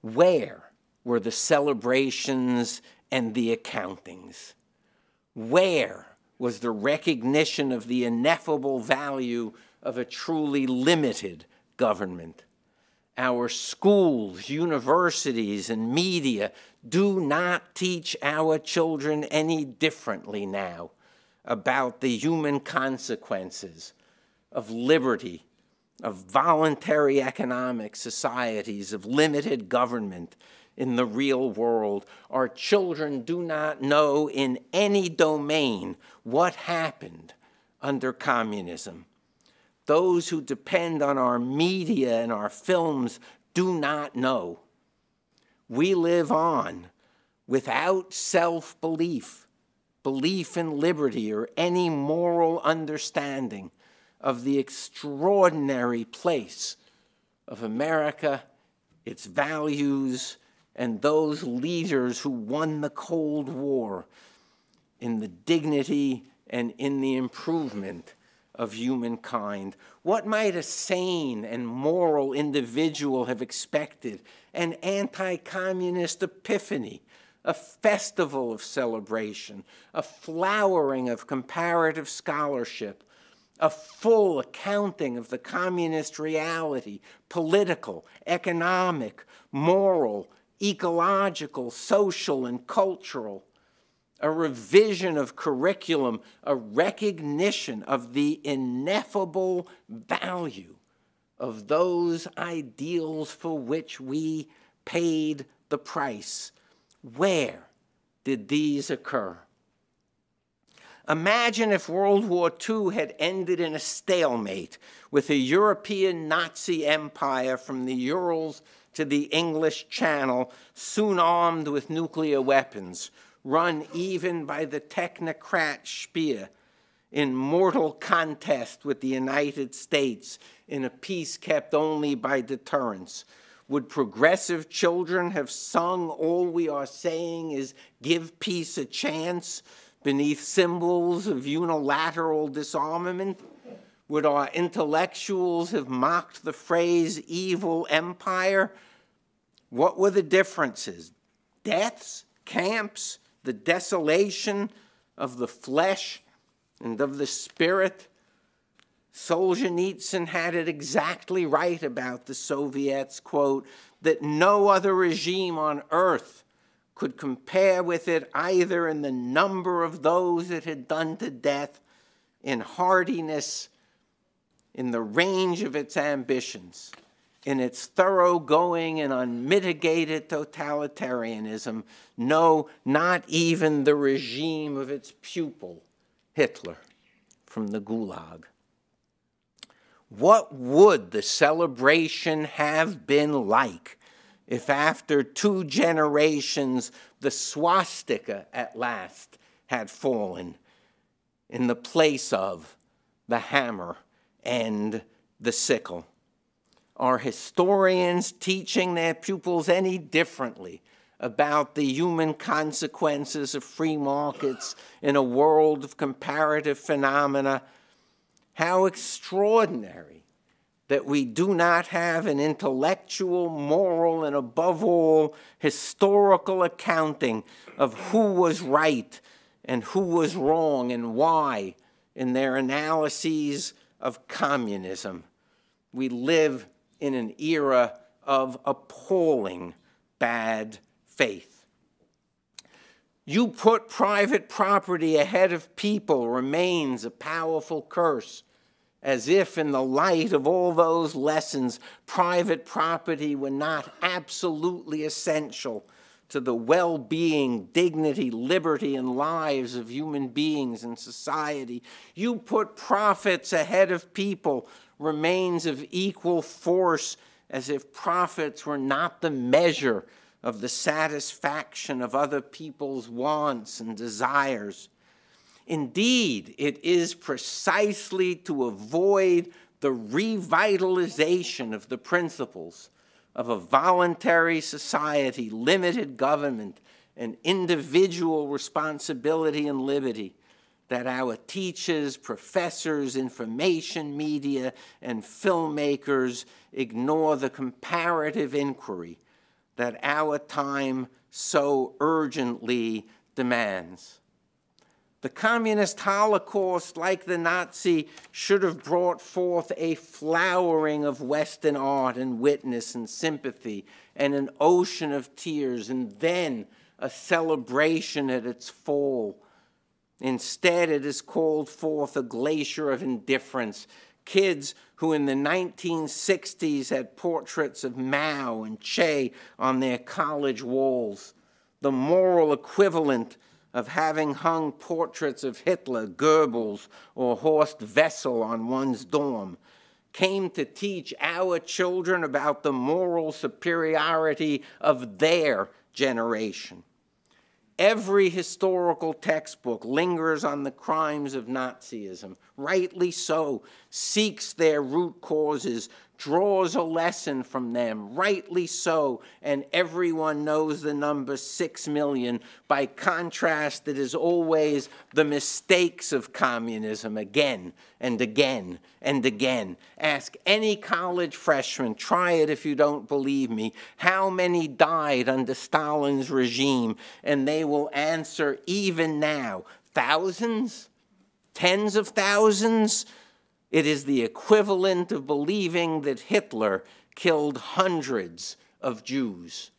Where were the celebrations and the accountings? Where was the recognition of the ineffable value of a truly limited government? Our schools, universities, and media do not teach our children any differently now about the human consequences of liberty, of voluntary economic societies, of limited government in the real world. Our children do not know in any domain what happened under communism. Those who depend on our media and our films do not know. We live on without self-belief, belief in liberty, or any moral understanding of the extraordinary place of America, its values, and those leaders who won the Cold War in the dignity and in the improvement of humankind. What might a sane and moral individual have expected? An anti-communist epiphany, a festival of celebration, a flowering of comparative scholarship, a full accounting of the communist reality, political, economic, moral, ecological, social, and cultural, a revision of curriculum, a recognition of the ineffable value of those ideals for which we paid the price. Where did these occur? Imagine if World War II had ended in a stalemate with a European Nazi empire from the Urals to the English Channel, soon armed with nuclear weapons, run even by the technocrat Speer, in mortal contest with the United States in a peace kept only by deterrence. Would progressive children have sung "All We Are Saying Is Give Peace a Chance" beneath symbols of unilateral disarmament? Would our intellectuals have mocked the phrase "evil empire"? What were the differences? Deaths, camps, the desolation of the flesh and of the spirit? Solzhenitsyn had it exactly right about the Soviets, quote, that no other regime on earth could compare with it either in the number of those it had done to death, in hardiness, in the range of its ambitions, in its thoroughgoing and unmitigated totalitarianism. No, not even the regime of its pupil, Hitler, from the Gulag. What would the celebration have been like if after 2 generations the swastika at last had fallen in the place of the hammer and the sickle? Are historians teaching their pupils any differently about the human consequences of free markets in a world of comparative phenomena? How extraordinary that we do not have an intellectual, moral, and above all, historical accounting of who was right and who was wrong and why in their analyses of communism. We live in an era of appalling bad faith. You put private property ahead of people remains a powerful curse, as if in the light of all those lessons, private property were not absolutely essential to the well-being, dignity, liberty, and lives of human beings in society. You put profits ahead of people remains of equal force, as if profits were not the measure of the satisfaction of other people's wants and desires. Indeed, it is precisely to avoid the revitalization of the principles of a voluntary society, limited government, and individual responsibility and liberty that our teachers, professors, information media, and filmmakers ignore the comparative inquiry that our time so urgently demands. The communist Holocaust, like the Nazi, should have brought forth a flowering of Western art and witness and sympathy and an ocean of tears, and then a celebration at its fall. Instead, it has called forth a glacier of indifference. Kids who in the 1960s had portraits of Mao and Che on their college walls, the moral equivalent of having hung portraits of Hitler, Goebbels, or Horst Wessel on one's dorm, came to teach our children about the moral superiority of their generation. Every historical textbook lingers on the crimes of Nazism, rightly so, seeks their root causes, draws a lesson from them, rightly so, and everyone knows the number 6 million. By contrast, it is always the mistakes of communism again and again and again. Ask any college freshman, try it if you don't believe me, how many died under Stalin's regime, and they will answer even now, thousands, tens of thousands. It is the equivalent of believing that Hitler killed hundreds of Jews.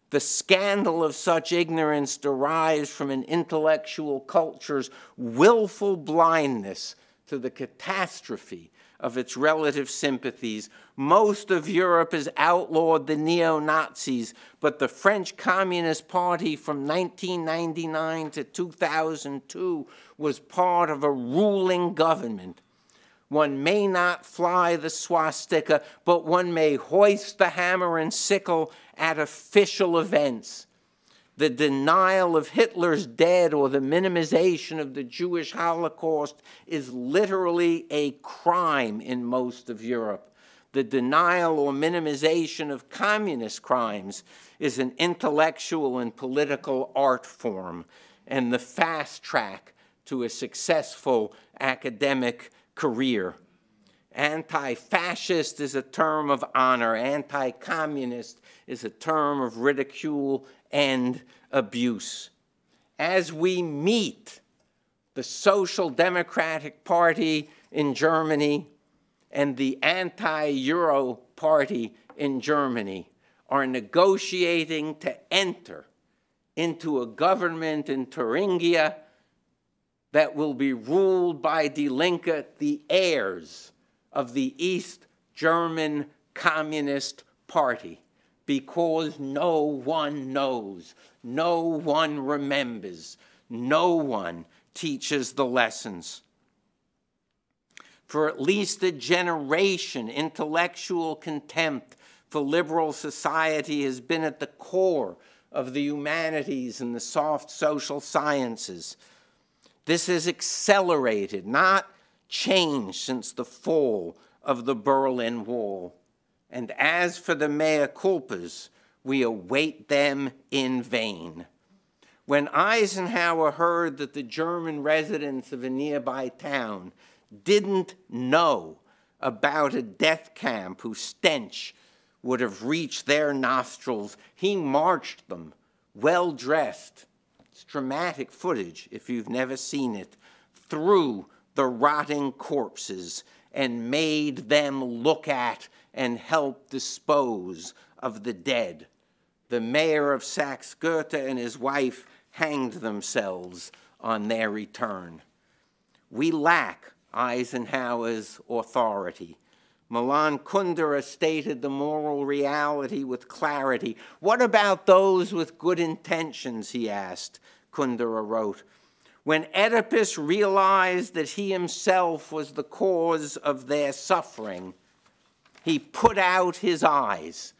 The scandal of such ignorance derives from an intellectual culture's willful blindness to the catastrophe of its relative sympathies. Most of Europe has outlawed the neo-Nazis, but the French Communist Party from 1999 to 2002 was part of a ruling government. One may not fly the swastika, but one may hoist the hammer and sickle at official events. The denial of Hitler's dead or the minimization of the Jewish Holocaust is literally a crime in most of Europe. The denial or minimization of communist crimes is an intellectual and political art form and the fast track to a successful academic career. Anti-fascist is a term of honor. Anti-communist is a term of ridicule and abuse. As we meet the Social Democratic Party in Germany and the anti-Euro Party in Germany are negotiating to enter into a government in Thuringia that will be ruled by Die Linke, the heirs of the East German Communist Party, because no one knows, no one remembers, no one teaches the lessons. For at least a generation, intellectual contempt for liberal society has been at the core of the humanities and the soft social sciences. This has accelerated, not changed, since the fall of the Berlin Wall. And as for the mea culpas, we await them in vain. When Eisenhower heard that the German residents of a nearby town didn't know about a death camp whose stench would have reached their nostrils, he marched them, well-dressed, it's dramatic footage if you've never seen it, through the rotting corpses and made them look at and help dispose of the dead. The mayor of Saxe-Gotha and his wife hanged themselves on their return. We lack Eisenhower's authority. Milan Kundera stated the moral reality with clarity. What about those with good intentions, he asked, Kundera wrote. When Oedipus realized that he himself was the cause of their suffering, he put out his eyes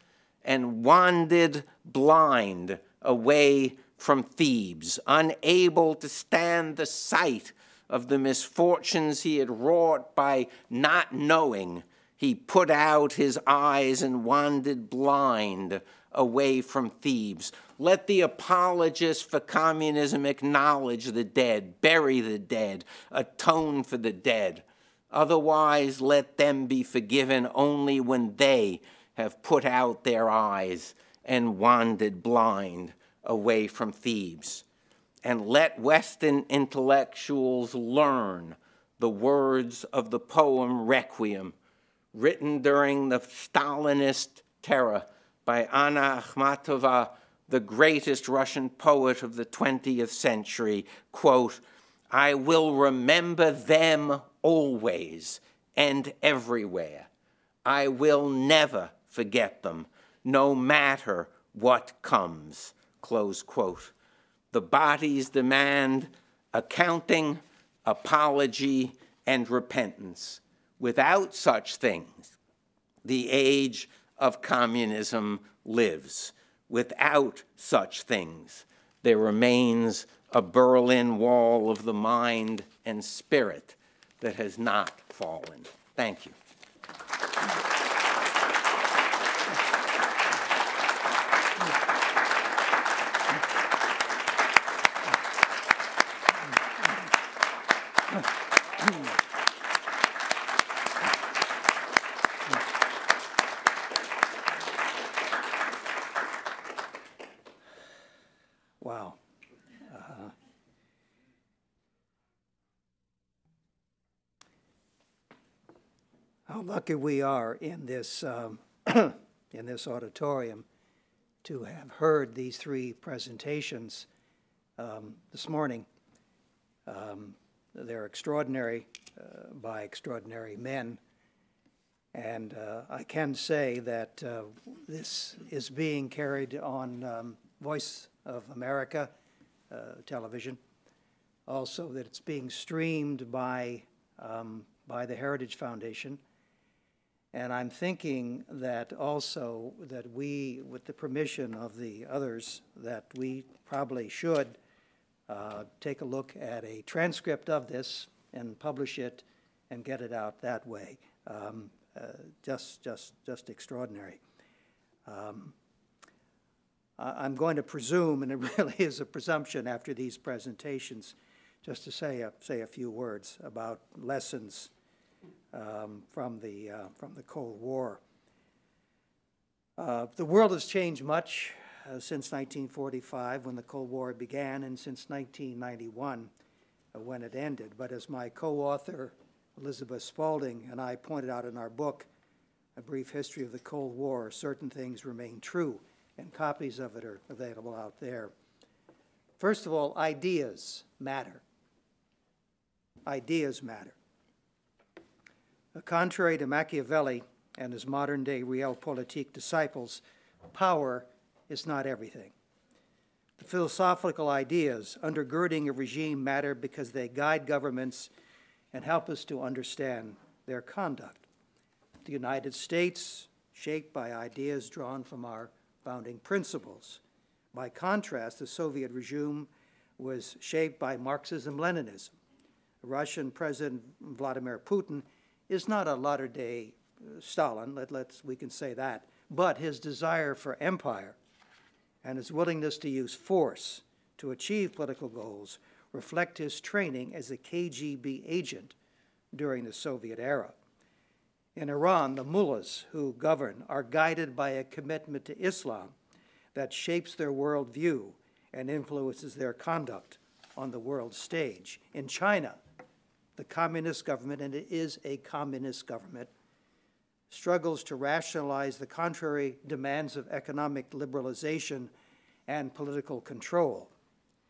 and wandered blind away from Thebes, unable to stand the sight of the misfortunes he had wrought by not knowing. He put out his eyes and wandered blind away from Thebes. Let the apologists for communism acknowledge the dead, bury the dead, atone for the dead. Otherwise, let them be forgiven only when they have put out their eyes and wandered blind away from Thebes. And let Western intellectuals learn the words of the poem Requiem, written during the Stalinist terror by Anna Akhmatova, the greatest Russian poet of the 20th century, quote, I will remember them always and everywhere. I will never forget them, no matter what comes, close quote. The bodies demand accounting, apology, and repentance. Without such things, the age of communism lives. Without such things, there remains a Berlin Wall of the mind and spirit that has not fallen. Thank you. Wow. How lucky we are in this in this auditorium to have heard these three presentations this morning. They're extraordinary by extraordinary men, and I can say that this is being carried on Voice of America television. Also, that it's being streamed by the Heritage Foundation. And I'm thinking that also that we, with the permission of the others, that we probably should take a look at a transcript of this and publish it and get it out that way. Just extraordinary. I'm going to presume, and it really is a presumption after these presentations, just to say a few words about lessons from the Cold War. The world has changed much since 1945, when the Cold War began, and since 1991, when it ended. But as my co-author, Elizabeth Spaulding, and I pointed out in our book, A Brief History of the Cold War, certain things remain true, and copies of it are available out there. First of all, ideas matter. Ideas matter. Contrary to Machiavelli and his modern-day realpolitik disciples, power is not everything. The philosophical ideas undergirding a regime matter because they guide governments and help us to understand their conduct. The United States shaped by ideas drawn from our founding principles. By contrast, the Soviet regime was shaped by Marxism-Leninism. Russian President Vladimir Putin is not a latter-day Stalin, we can say that, but his desire for empire and his willingness to use force to achieve political goals reflect his training as a KGB agent during the Soviet era. In Iran, the mullahs who govern are guided by a commitment to Islam that shapes their worldview and influences their conduct on the world stage. In China, the communist government, and it is a communist government, struggles to rationalize the contrary demands of economic liberalization and political control.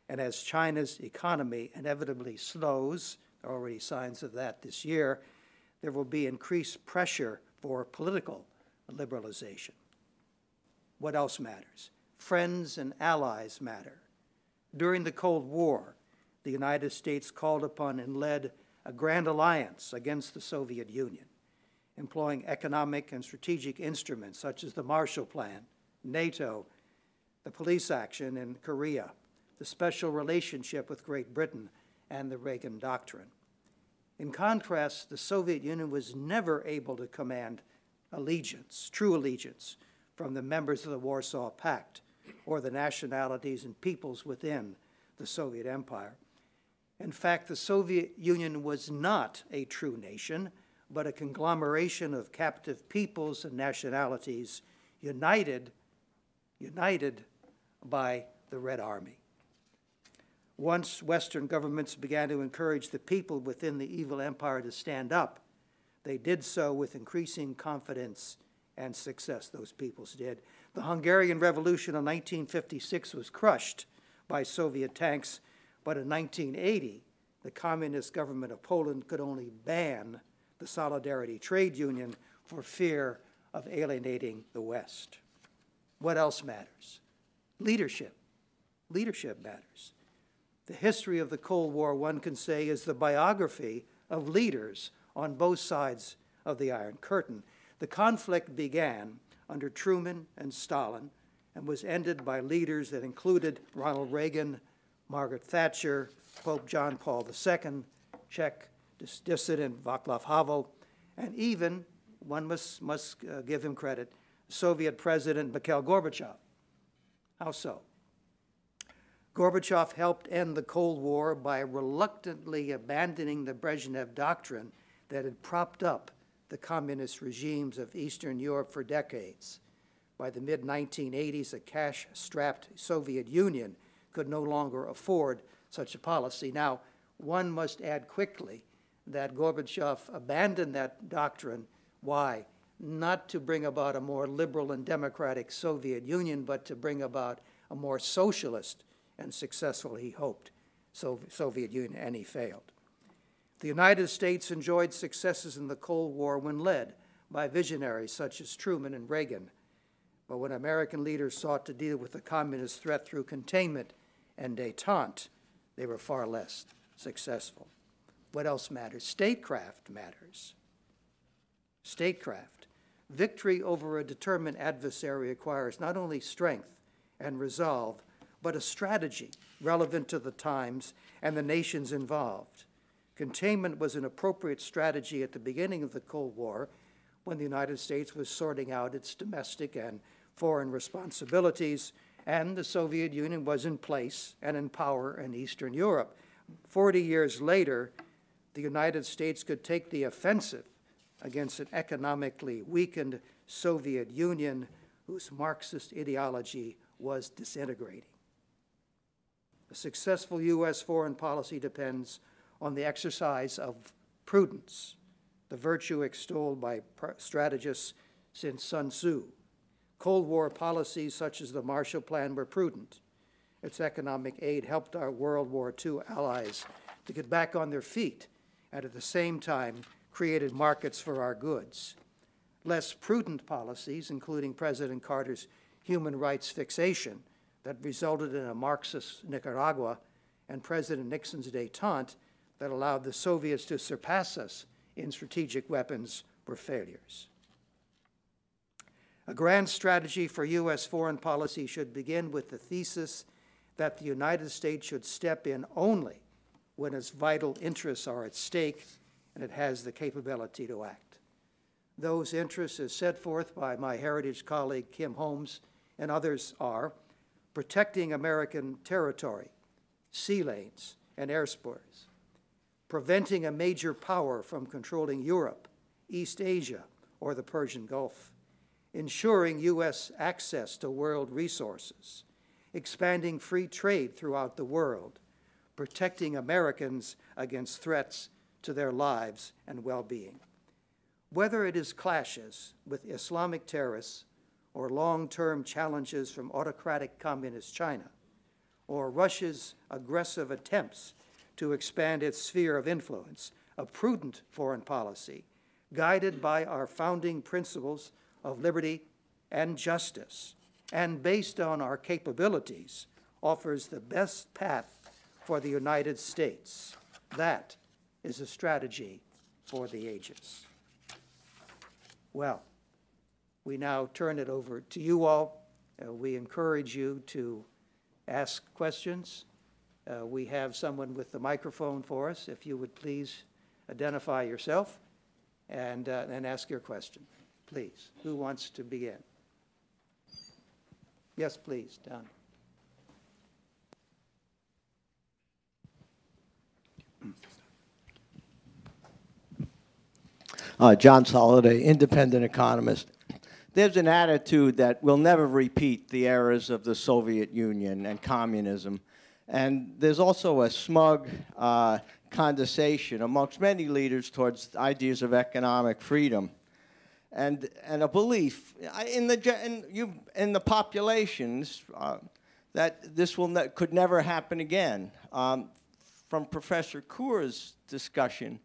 And as China's economy inevitably slows, there are already signs of that this year, there will be increased pressure for political liberalization. What else matters? Friends and allies matter. During the Cold War, the United States called upon and led a grand alliance against the Soviet Union, employing economic and strategic instruments such as the Marshall Plan, NATO, the police action in Korea, the special relationship with Great Britain, and the Reagan Doctrine. In contrast, the Soviet Union was never able to command allegiance, true allegiance, from the members of the Warsaw Pact or the nationalities and peoples within the Soviet Empire. In fact, the Soviet Union was not a true nation, but a conglomeration of captive peoples and nationalities united by the Red Army. Once Western governments began to encourage the people within the evil empire to stand up, they did so with increasing confidence and success, those peoples did. The Hungarian Revolution of 1956 was crushed by Soviet tanks, but in 1980, the communist government of Poland could only ban the Solidarity Trade Union for fear of alienating the West. What else matters? Leadership. Leadership matters. The history of the Cold War, one can say, is the biography of leaders on both sides of the Iron Curtain. The conflict began under Truman and Stalin and was ended by leaders that included Ronald Reagan, Margaret Thatcher, Pope John Paul II, Czech dissident Václav Havel, and even, one must give him credit, Soviet President Mikhail Gorbachev. How so? Gorbachev helped end the Cold War by reluctantly abandoning the Brezhnev doctrine that had propped up the communist regimes of Eastern Europe for decades. By the mid-1980s, a cash-strapped Soviet Union could no longer afford such a policy. Now, one must add quickly that Gorbachev abandoned that doctrine. Why? Not to bring about a more liberal and democratic Soviet Union, but to bring about a more socialist and successful, he hoped, Soviet Union, and he failed. The United States enjoyed successes in the Cold War when led by visionaries such as Truman and Reagan. But when American leaders sought to deal with the communist threat through containment and détente, they were far less successful. What else matters? Statecraft matters. Statecraft. Victory over a determined adversary requires not only strength and resolve, but a strategy relevant to the times and the nations involved. Containment was an appropriate strategy at the beginning of the Cold War when the United States was sorting out its domestic and foreign responsibilities, and the Soviet Union was in place and in power in Eastern Europe. 40 years later, the United States could take the offensive against an economically weakened Soviet Union whose Marxist ideology was disintegrating. A successful U.S. foreign policy depends on the exercise of prudence, the virtue extolled by strategists since Sun Tzu. Cold War policies such as the Marshall Plan were prudent. Its economic aid helped our World War II allies to get back on their feet and at the same time created markets for our goods. Less prudent policies, including President Carter's human rights fixation that resulted in a Marxist Nicaragua and President Nixon's détente that allowed the Soviets to surpass us in strategic weapons, were failures. A grand strategy for U.S. foreign policy should begin with the thesis that the United States should step in only when its vital interests are at stake and it has the capability to act. Those interests, as set forth by my heritage colleague Kim Holmes and others, are protecting American territory, sea lanes, and airspace, preventing a major power from controlling Europe, East Asia, or the Persian Gulf, ensuring U.S. access to world resources, expanding free trade throughout the world, protecting Americans against threats to their lives and well-being. Whether it is clashes with Islamic terrorists or long-term challenges from autocratic communist China, or Russia's aggressive attempts to expand its sphere of influence, a prudent foreign policy, guided by our founding principles of liberty and justice, and based on our capabilities, offers the best path for the United States. That is a strategy for the ages. Well, we now turn it over to you all. We encourage you to ask questions. We have someone with the microphone for us. If you would please identify yourself and ask your question. Please, who wants to begin? Yes, please, down. John Soliday, independent economist. There's an attitude that we'll never repeat the eras of the Soviet Union and communism. And there's also a smug condescension amongst many leaders towards ideas of economic freedom. And a belief in the populations that this could never happen again. From Professor Kaur's discussion,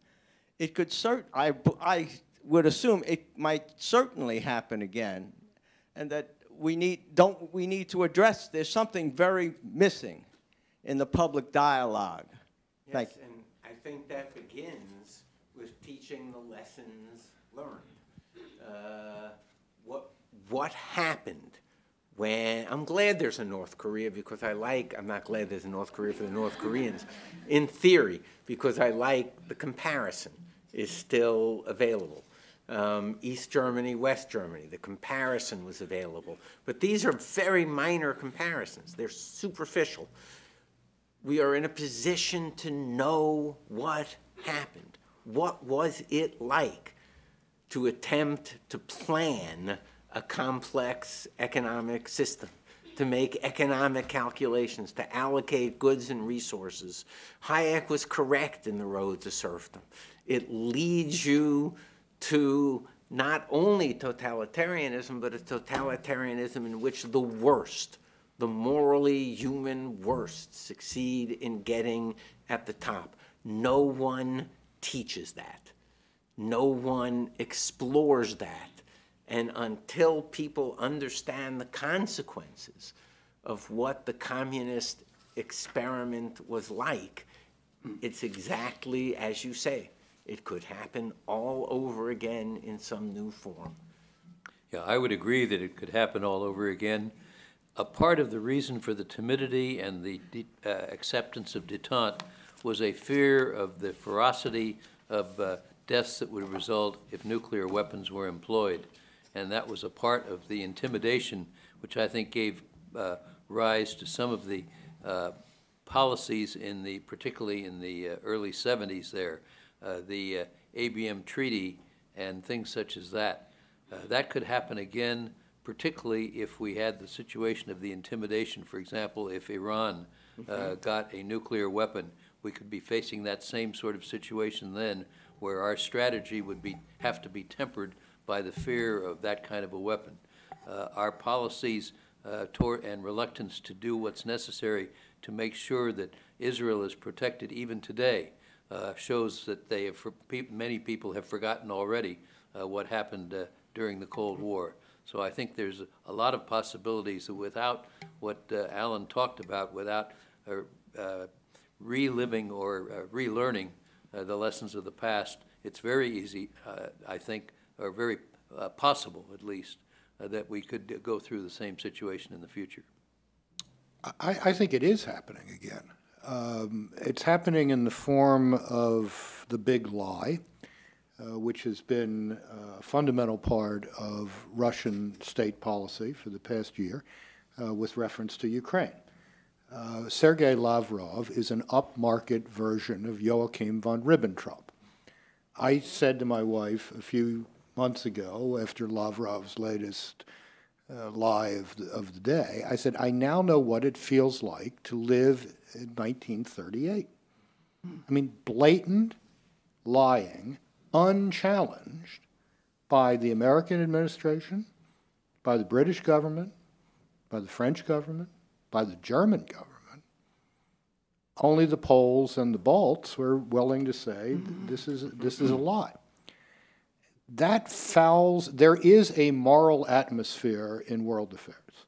it could I would assume it might certainly happen again, and that we need to address. There's something very missing in the public dialogue. Yes, Thank you. And I think that begins with teaching the lessons learned. What happened when, I'm glad there's a North Korea because I'm not glad there's a North Korea for the North Koreans, in theory, because I like the comparison is still available. East Germany, West Germany, the comparison was available. But these are very minor comparisons. They're superficial. We are in a position to know what happened. What was it like to attempt to plan a complex economic system, to make economic calculations, to allocate goods and resources? Hayek was correct in The Road to Serfdom. It leads you to not only totalitarianism, but a totalitarianism in which the worst, the morally human worst, succeed in getting at the top. No one teaches that. No one explores that. And until people understand the consequences of what the communist experiment was like, it's exactly as you say. It could happen all over again in some new form. Yeah, I would agree that it could happen all over again. A part of the reason for the timidity and the acceptance of détente was a fear of the ferocity of deaths that would result if nuclear weapons were employed. And that was a part of the intimidation, which I think gave rise to some of the policies particularly in the early 70s there, the ABM Treaty and things such as that. That could happen again, particularly if we had the situation of the intimidation. For example, if Iran got a nuclear weapon, we could be facing that same sort of situation then, where our strategy would have to be tempered by the fear of that kind of a weapon. Our policies and reluctance to do what's necessary to make sure that Israel is protected even today shows that many people have forgotten already what happened during the Cold War. So I think there's a lot of possibilities that without what Alan talked about, without reliving or relearning the lessons of the past, it's very easy, I think, or very possible at least, that we could go through the same situation in the future? I think it is happening again. It's happening in the form of the big lie, which has been a fundamental part of Russian state policy for the past year with reference to Ukraine. Sergei Lavrov is an upmarket version of Joachim von Ribbentrop. I said to my wife a few months ago, after Lavrov's latest lie of the day, I said, I now know what it feels like to live in 1938. I mean, blatant lying, unchallenged by the American administration, by the British government, by the French government, by the German government. Only the Poles and the Balts were willing to say this is a lie. That fouls, there is a moral atmosphere in world affairs.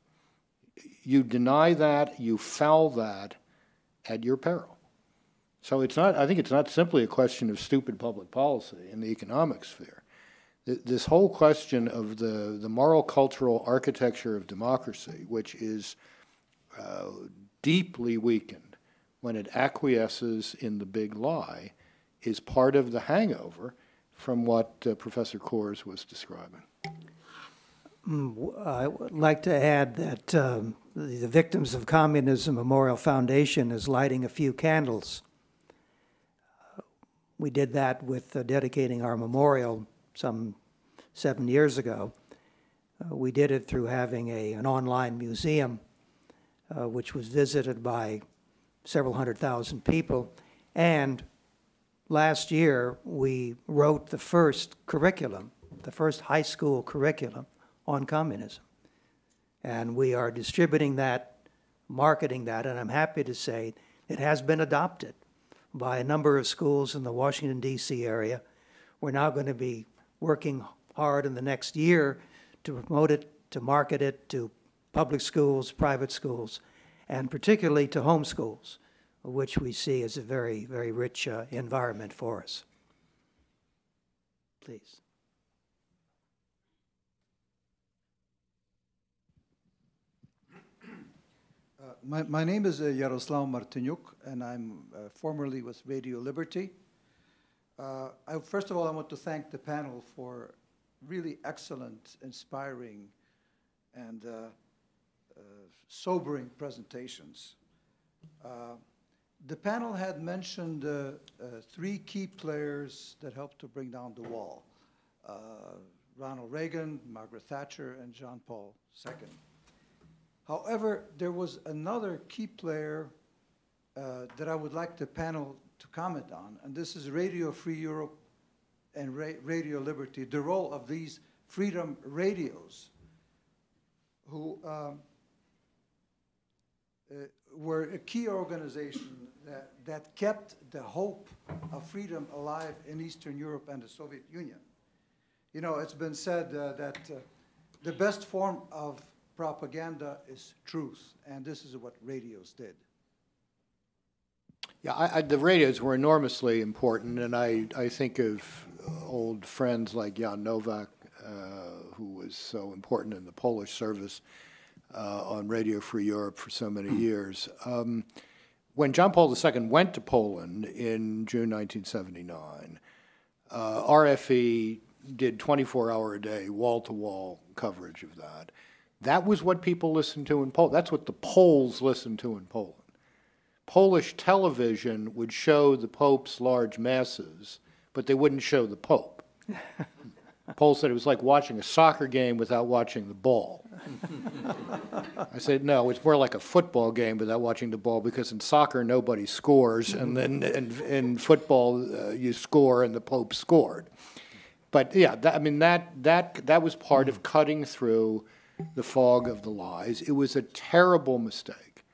You deny that, you foul that at your peril. So it's not, I think it's not simply a question of stupid public policy in the economic sphere. This whole question of the moral cultural architecture of democracy, which is deeply weakened when it acquiesces in the big lie, is part of the hangover from what Professor Kors was describing. I would like to add that the Victims of Communism Memorial Foundation is lighting a few candles. We did that with dedicating our memorial some 7 years ago. We did it through having an online museum, which was visited by several 100,000 people, and last year, we wrote the first curriculum, the first high school curriculum on communism. And we are distributing that, marketing that, and I'm happy to say it has been adopted by a number of schools in the Washington, D.C. area. We're now going to be working hard in the next year to promote it, to market it to public schools, private schools, and particularly to homeschools, which we see as a very, very rich environment for us. Please. My name is Yaroslav Martinyuk, and I'm formerly with Radio Liberty. First of all, I want to thank the panel for really excellent, inspiring, and sobering presentations. The panel had mentioned three key players that helped to bring down the wall. Ronald Reagan, Margaret Thatcher, and John Paul II. However, there was another key player that I would like the panel to comment on, and this is Radio Free Europe and Radio Liberty, the role of these freedom radios, who were a key organization that kept the hope of freedom alive in Eastern Europe and the Soviet Union. You know, it's been said that the best form of propaganda is truth, and this is what radios did. Yeah, the radios were enormously important, and I think of old friends like Jan Nowak, who was so important in the Polish service on Radio Free Europe for so many years. When John Paul II went to Poland in June 1979, RFE did 24-hour-a-day, wall-to-wall coverage of that. That was what people listened to in Poland. That's what the Poles listened to in Poland. Polish television would show the Pope's large masses, but they wouldn't show the Pope. Poles said it was like watching a soccer game without watching the ball. I said, no, it's more like a football game without watching the ball, because in soccer nobody scores, and then in football you score and the Pope scored. But yeah, that was part of cutting through the fog of the lies. It was a terrible mistake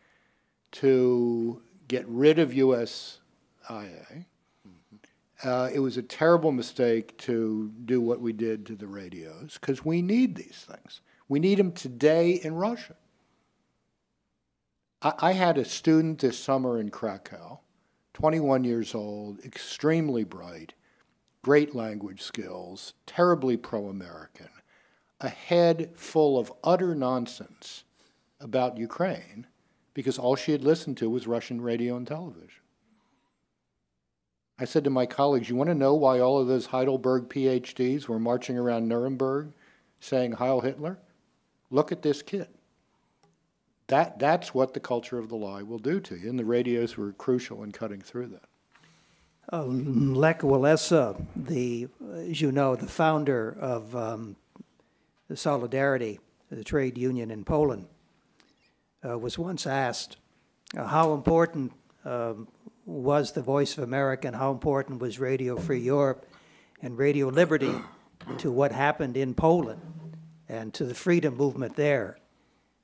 to get rid of USIA. It was a terrible mistake to do what we did to the radios, because we need these things. We need them today in Russia. I had a student this summer in Krakow, 21 years old, extremely bright, great language skills, terribly pro-American. a head full of utter nonsense about Ukraine because all she had listened to was Russian radio and television. I said to my colleagues, you want to know why all of those Heidelberg PhDs were marching around Nuremberg saying Heil Hitler? Look at this kid. That's what the culture of the lie will do to you, and the radios were crucial in cutting through that. Lech Walesa, as you know, the founder of the Solidarity, the trade union in Poland, was once asked how important was the Voice of America and how important was Radio Free Europe and Radio Liberty to what happened in Poland and to the freedom movement there.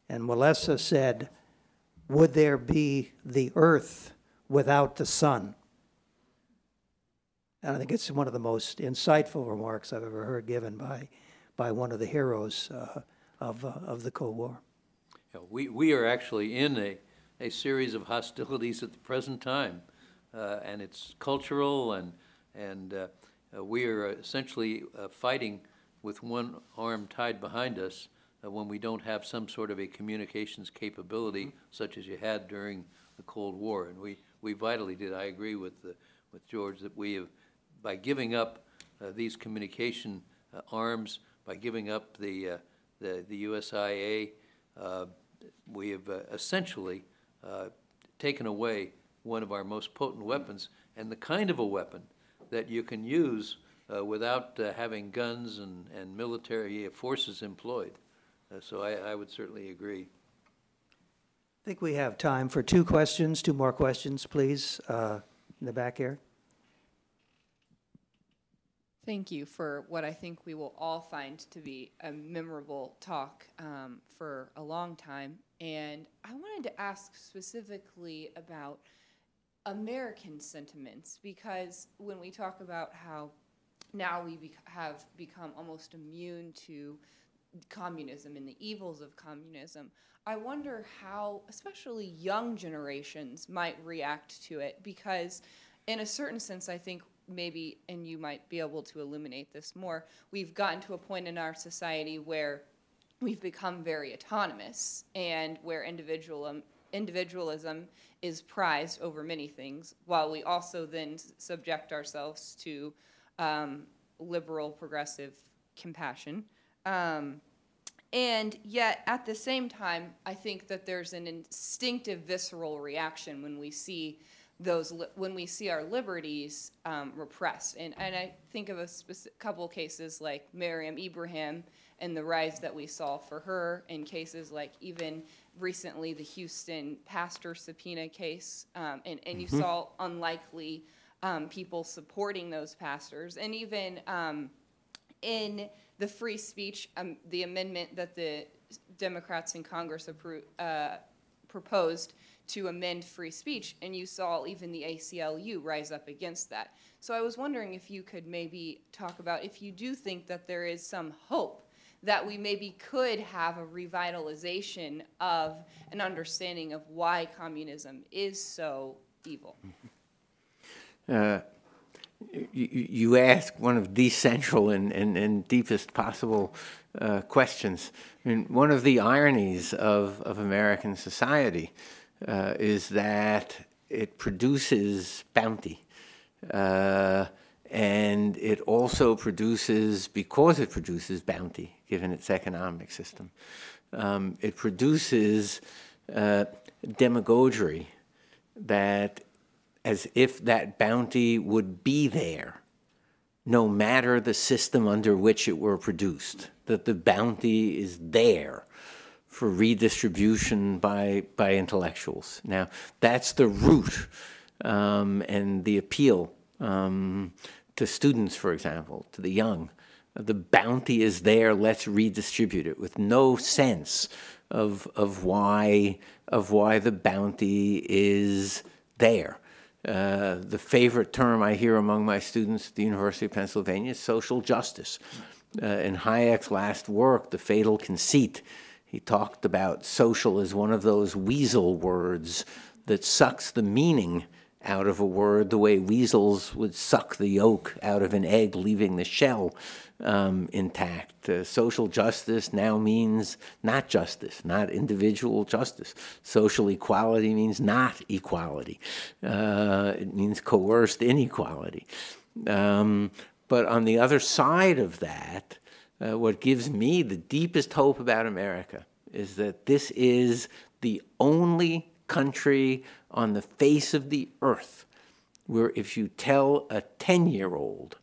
And Walesa said, would there be the earth without the sun? And I think it's one of the most insightful remarks I've ever heard given by one of the heroes of the Cold War. Yeah, we are actually in a series of hostilities at the present time, and it's cultural, and we are essentially fighting with one arm tied behind us when we don't have some sort of a communications capability such as you had during the Cold War. And we vitally did. I agree with George that we have, by giving up these communication arms, by giving up the USIA, we have essentially taken away one of our most potent weapons, and the kind of a weapon that you can use without having guns and military forces employed. So I would certainly agree. I think we have time for two more questions, please, in the back here. Thank you for what I think we will all find to be a memorable talk for a long time. And I wanted to ask specifically about American sentiments, because when we talk about how now we have become almost immune to communism and the evils of communism, I wonder how especially young generations might react to it, because in a certain sense I think maybe, and you might be able to illuminate this more, we've gotten to a point in our society where we've become very autonomous and where individualism is prized over many things, while we also then subject ourselves to liberal, progressive compassion. And yet, at the same time, I think that there's an instinctive, visceral reaction when we see our liberties repressed. And I think of a couple cases like Miriam Ibrahim and the rise that we saw for her, in cases like even recently the Houston pastor subpoena case, and you saw unlikely people supporting those pastors. And even in the free speech, the amendment that the Democrats in Congress proposed to amend free speech, and you saw even the ACLU rise up against that. So I was wondering if you could maybe talk about if you do think that there is some hope that we maybe could have a revitalization of an understanding of why communism is so evil. You ask one of the central and deepest possible questions. I mean, one of the ironies of American society is that it produces bounty. And it also produces, because it produces bounty, given its economic system, it produces demagoguery that, as if that bounty would be there, no matter the system under which it were produced, that the bounty is there for redistribution by intellectuals. Now, that's the root and the appeal to students, for example, to the young. The bounty is there, let's redistribute it, with no sense of why the bounty is there. The favorite term I hear among my students at the University of Pennsylvania is social justice. In Hayek's last work, The Fatal Conceit, he talked about social as one of those weasel words that sucks the meaning out of a word the way weasels would suck the yolk out of an egg, leaving the shell intact. Social justice now means not justice, not individual justice. Social equality means not equality. It means coerced inequality. But on the other side of that, what gives me the deepest hope about America is that this is the only country on the face of the earth where if you tell a 10-year-old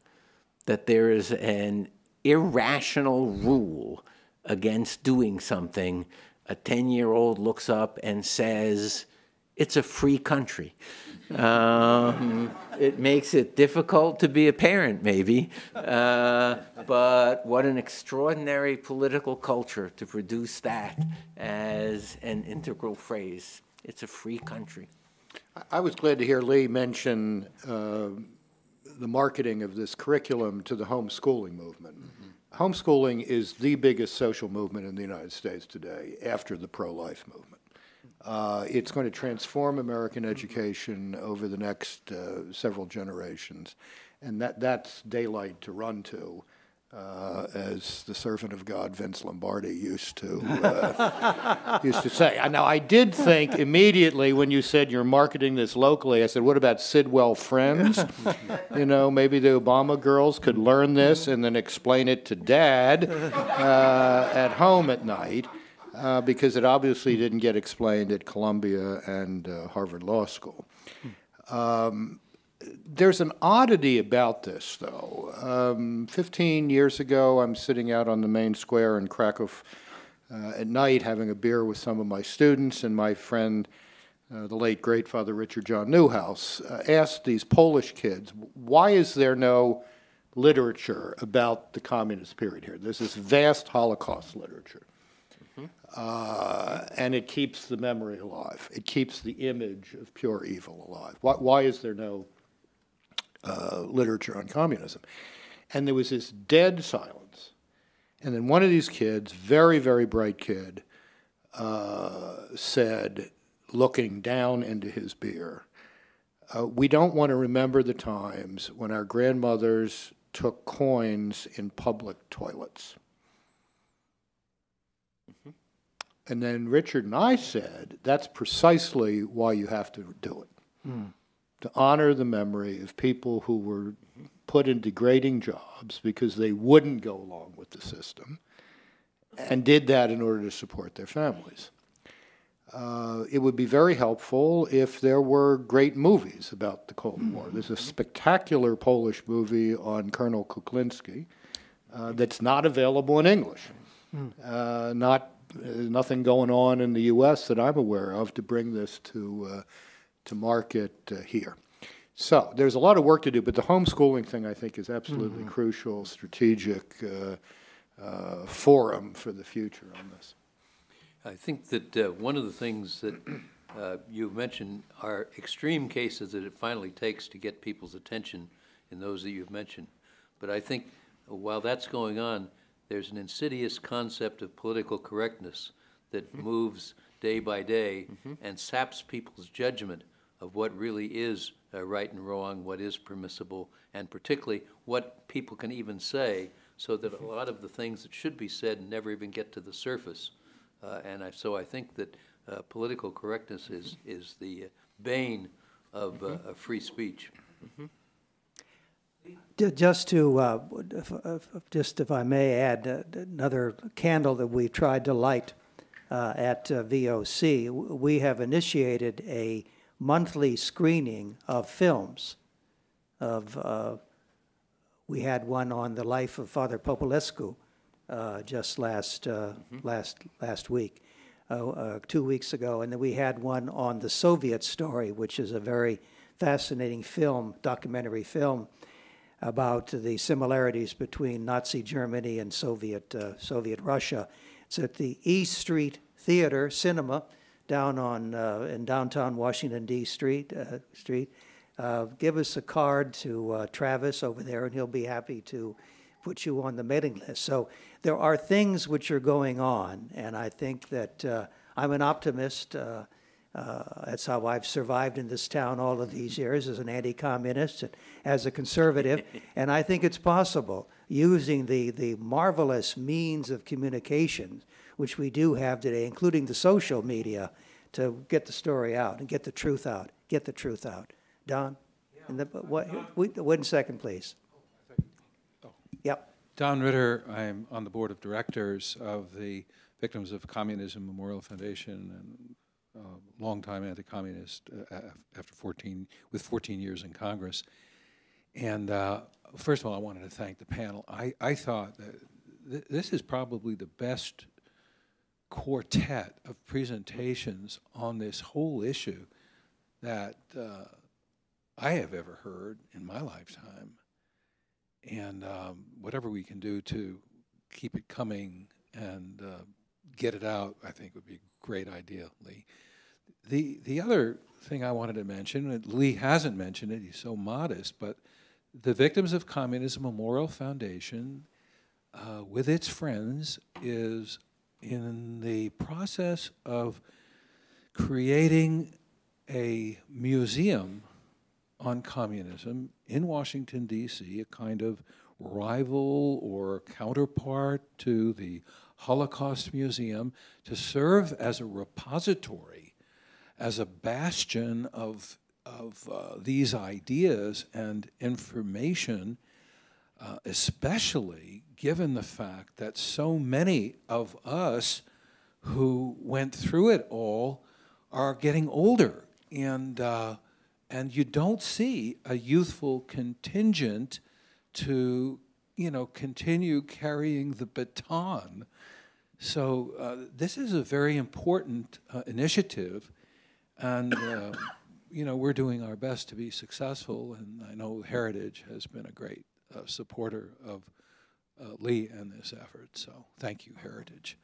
that there is an irrational rule against doing something, a 10-year-old looks up and says, it's a free country. It makes it difficult to be a parent, maybe, but what an extraordinary political culture to produce that as an integral phrase. It's a free country. I was glad to hear Lee mention the marketing of this curriculum to the homeschooling movement. Mm-hmm. Homeschooling is the biggest social movement in the United States today after the pro-life movement. It's going to transform American education over the next several generations, and that's daylight to run to, as the servant of God Vince Lombardi used to say. Now, I did think immediately when you said you're marketing this locally, I said, what about Sidwell Friends? You know, maybe the Obama girls could learn this and then explain it to Dad at home at night. Because it obviously didn't get explained at Columbia and Harvard Law School. There's an oddity about this, though. 15 years ago, I'm sitting out on the main square in Krakow at night having a beer with some of my students, and my friend, the late great Father Richard John Newhouse, asked these Polish kids, why is there no literature about the communist period here? There's this vast Holocaust literature. And it keeps the memory alive. It keeps the image of pure evil alive. Why is there no literature on communism? And there was this dead silence. And then one of these kids, very, very bright kid, said, looking down into his beer, we don't want to remember the times when our grandmothers took coins in public toilets. And then Richard and I said, that's precisely why you have to do it, to honor the memory of people who were put in degrading jobs because they wouldn't go along with the system and did that in order to support their families. It would be very helpful if there were great movies about the Cold War. There's a spectacular Polish movie on Colonel Kuklinski that's not available in English. Nothing going on in the U.S. that I'm aware of to bring this to market here. So there's a lot of work to do, but the homeschooling thing I think is absolutely crucial, strategic forum for the future on this. I think that one of the things that you've mentioned are extreme cases that it finally takes to get people's attention in those that you've mentioned. But I think while that's going on, there's an insidious concept of political correctness that moves day by day and saps people's judgment of what really is right and wrong, what is permissible, and particularly what people can even say, so that a lot of the things that should be said never even get to the surface. So I think that political correctness is the bane of free speech. Just to, if I may add another candle that we tried to light at VOC, we have initiated a monthly screening of films. We had one on the life of Father Populescu just last week, 2 weeks ago, and then we had one on the Soviet story, which is a very fascinating film, documentary film, about the similarities between Nazi Germany and Soviet Russia. It's at the E Street Theater Cinema down on in downtown Washington D.C. Give us a card to Travis over there, and he'll be happy to put you on the mailing list. So there are things which are going on, and I think that I'm an optimist. That's how I've survived in this town all of these years, as an anti-communist, and as a conservative. And I think it's possible, using the marvelous means of communication, which we do have today, including the social media, to get the story out and get the truth out. Get the truth out. Don? Yeah. One second, please. Yep. Don Ritter, I'm on the board of directors of the Victims of Communism Memorial Foundation, and longtime anti-communist after 14 years in Congress. And first of all, I wanted to thank the panel. I thought that this is probably the best quartet of presentations on this whole issue that I have ever heard in my lifetime. And whatever we can do to keep it coming and get it out, I think would be a great idea, Lee. The other thing I wanted to mention, Lee hasn't mentioned it, he's so modest, but the Victims of Communism Memorial Foundation, with its friends, is in the process of creating a museum on communism in Washington, D.C., a kind of rival or counterpart to the Holocaust Museum, to serve as a repository, as a bastion of these ideas and information, especially given the fact that so many of us who went through it all are getting older, and you don't see a youthful contingent to, continue carrying the baton. So this is a very important initiative, and we're doing our best to be successful, and I know Heritage has been a great supporter of Lee and this effort, so thank you, Heritage.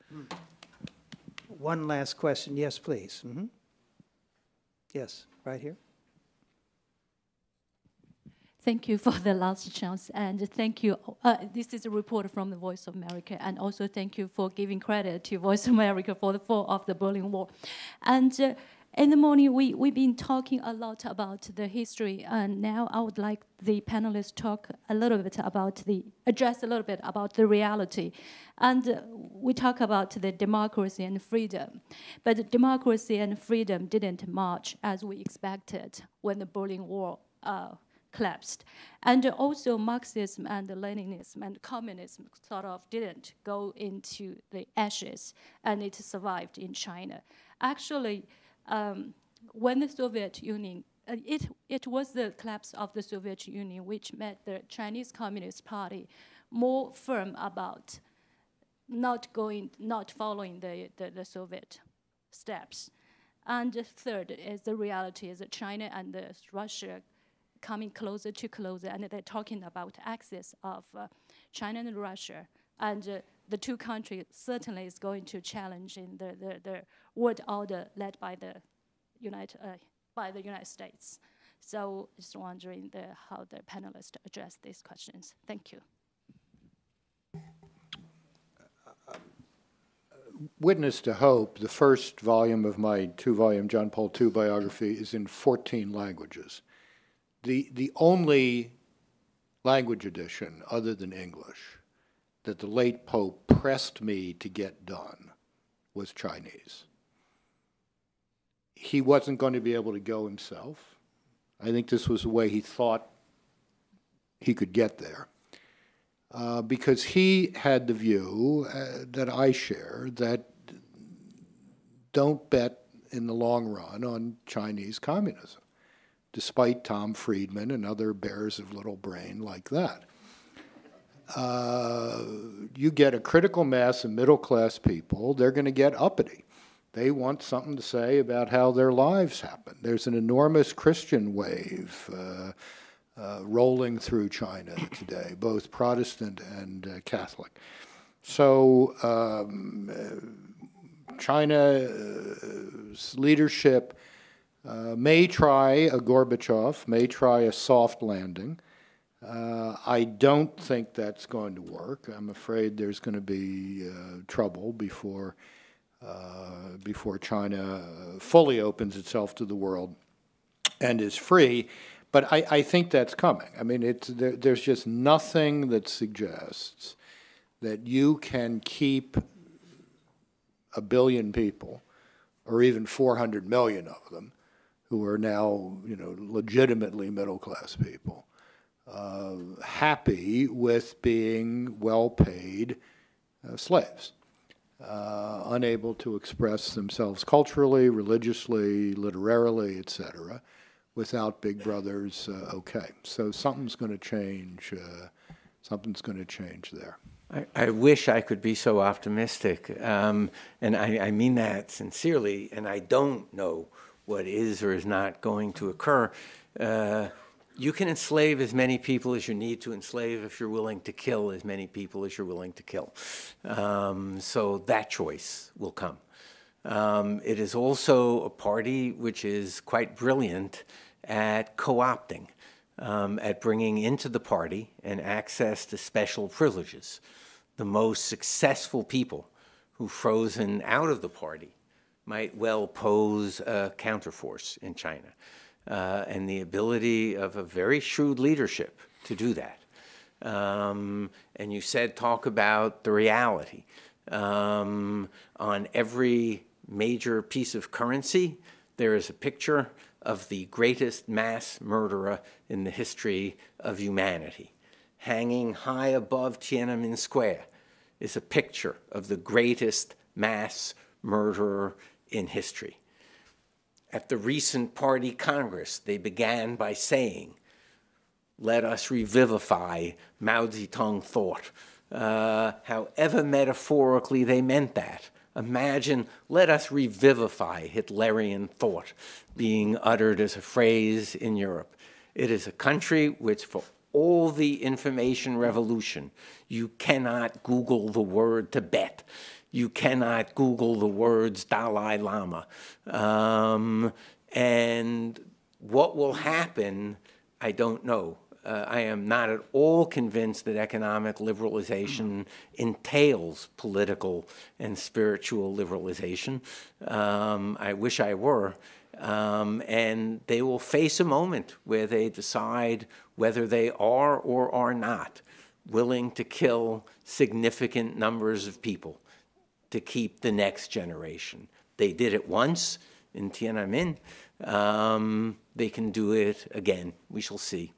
One last question. Yes, please. Mm-hmm. Yes, right here. Thank you for the last chance, and thank you. This is a report from the Voice of America, and also thank you for giving credit to Voice of America for the fall of the Berlin Wall. And in the morning, we've been talking a lot about the history, and now I would like the panelists talk a little bit about address a little bit about the reality. And we talk about the democracy and freedom, but democracy and freedom didn't march as we expected when the Berlin Wall collapsed. And also Marxism and Leninism and communism sort of didn't go into the ashes, and it survived in China. Actually, when the Soviet Union, it was the collapse of the Soviet Union which made the Chinese Communist Party more firm about not following the Soviet steps. And the third is the reality is that China and Russia coming closer to closer, and they're talking about axis of China and Russia, and the two countries certainly is going to challenge in the world order led by the United States. So just wondering how the panelists address these questions. Thank you. Witness to Hope, the first volume of my two-volume John Paul II biography, is in 14 languages. The only language edition other than English that the late Pope pressed me to get done was Chinese. He wasn't going to be able to go himself. I think this was the way he thought he could get there, because he had the view that I share, that don't bet in the long run on Chinese communism, despite Tom Friedman and other bears of little brain like that. You get a critical mass of middle-class people, they're going to get uppity. They want something to say about how their lives happen. There's an enormous Christian wave rolling through China today, both Protestant and Catholic. So China's leadership may try a Gorbachev, may try a soft landing. I don't think that's going to work. I'm afraid there's going to be trouble before before China fully opens itself to the world and is free. But I think that's coming. I mean, there's just nothing that suggests that you can keep 1 billion people, or even 400 million of them, who are now, legitimately middle-class people, happy with being well-paid slaves, unable to express themselves culturally, religiously, literarily, etc., without Big Brother's okay. So something's going to change. Something's going to change there. I wish I could be so optimistic, and I mean that sincerely, and I don't know what is or is not going to occur. You can enslave as many people as you need to enslave if you're willing to kill as many people as you're willing to kill. So that choice will come. It is also a party which is quite brilliant at co-opting, at bringing into the party and access to special privileges. The most successful people who frozen out of the party might well pose a counterforce in China, and the ability of a very shrewd leadership to do that. And you said talk about the reality. On every major piece of currency, there is a picture of the greatest mass murderer in the history of humanity. Hanging high above Tiananmen Square is a picture of the greatest mass murderer in history. At the recent party congress, they began by saying, let us revivify Mao Zedong thought. However metaphorically they meant that. Imagine, let us revivify Hitlerian thought being uttered as a phrase in Europe. It is a country which, for all the information revolution, you cannot Google the word Tibet. You cannot Google the words Dalai Lama. And what will happen, I don't know. I am not at all convinced that economic liberalization entails political and spiritual liberalization. I wish I were. And they will face a moment where they decide whether they are or are not willing to kill significant numbers of people to keep the next generation. They did it once in Tiananmen. They can do it again. We shall see.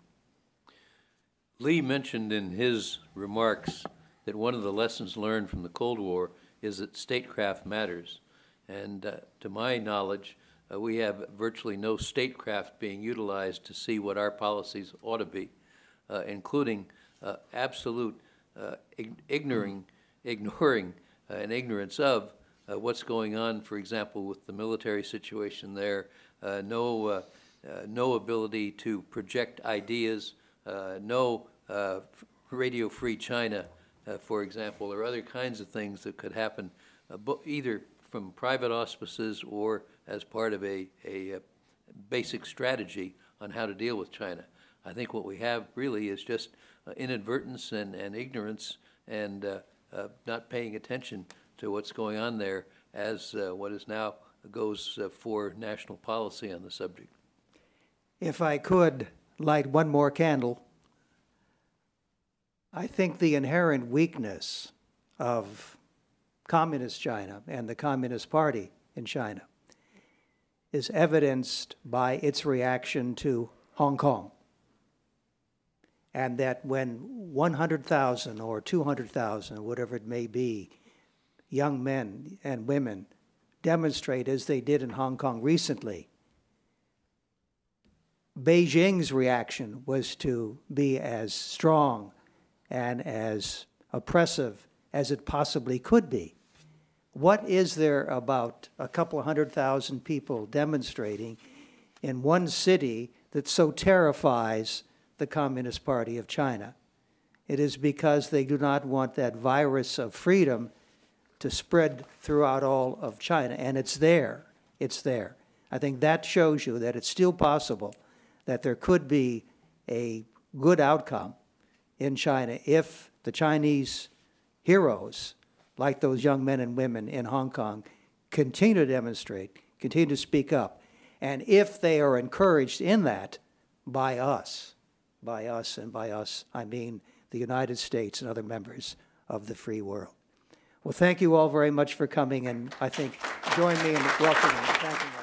Lee mentioned in his remarks that one of the lessons learned from the Cold War is that statecraft matters. And to my knowledge, we have virtually no statecraft being utilized to see what our policies ought to be, including absolute ignoring and ignorance of what's going on, for example, with the military situation there, no ability to project ideas, no Radio Free China, for example, or other kinds of things that could happen either from private auspices or as part of a basic strategy on how to deal with China. I think what we have really is just inadvertence and ignorance and not paying attention to what's going on there as what is now goes for national policy on the subject. If I could light one more candle, I think the inherent weakness of Communist China and the Communist Party in China is evidenced by its reaction to Hong Kong. And that when 100,000 or 200,000, or whatever it may be, young men and women demonstrate as they did in Hong Kong recently, Beijing's reaction was to be as strong and as oppressive as it possibly could be. What is there about a couple 100,000 people demonstrating in one city that so terrifies the Communist Party of China? It is because they do not want that virus of freedom to spread throughout all of China, and it's there. It's there. I think that shows you that it's still possible that there could be a good outcome in China if the Chinese heroes, like those young men and women in Hong Kong, continue to demonstrate, continue to speak up. And if they are encouraged in that by us, and by us, I mean the United States and other members of the free world. Well, thank you all very much for coming, and I think join me in welcoming. Thank you.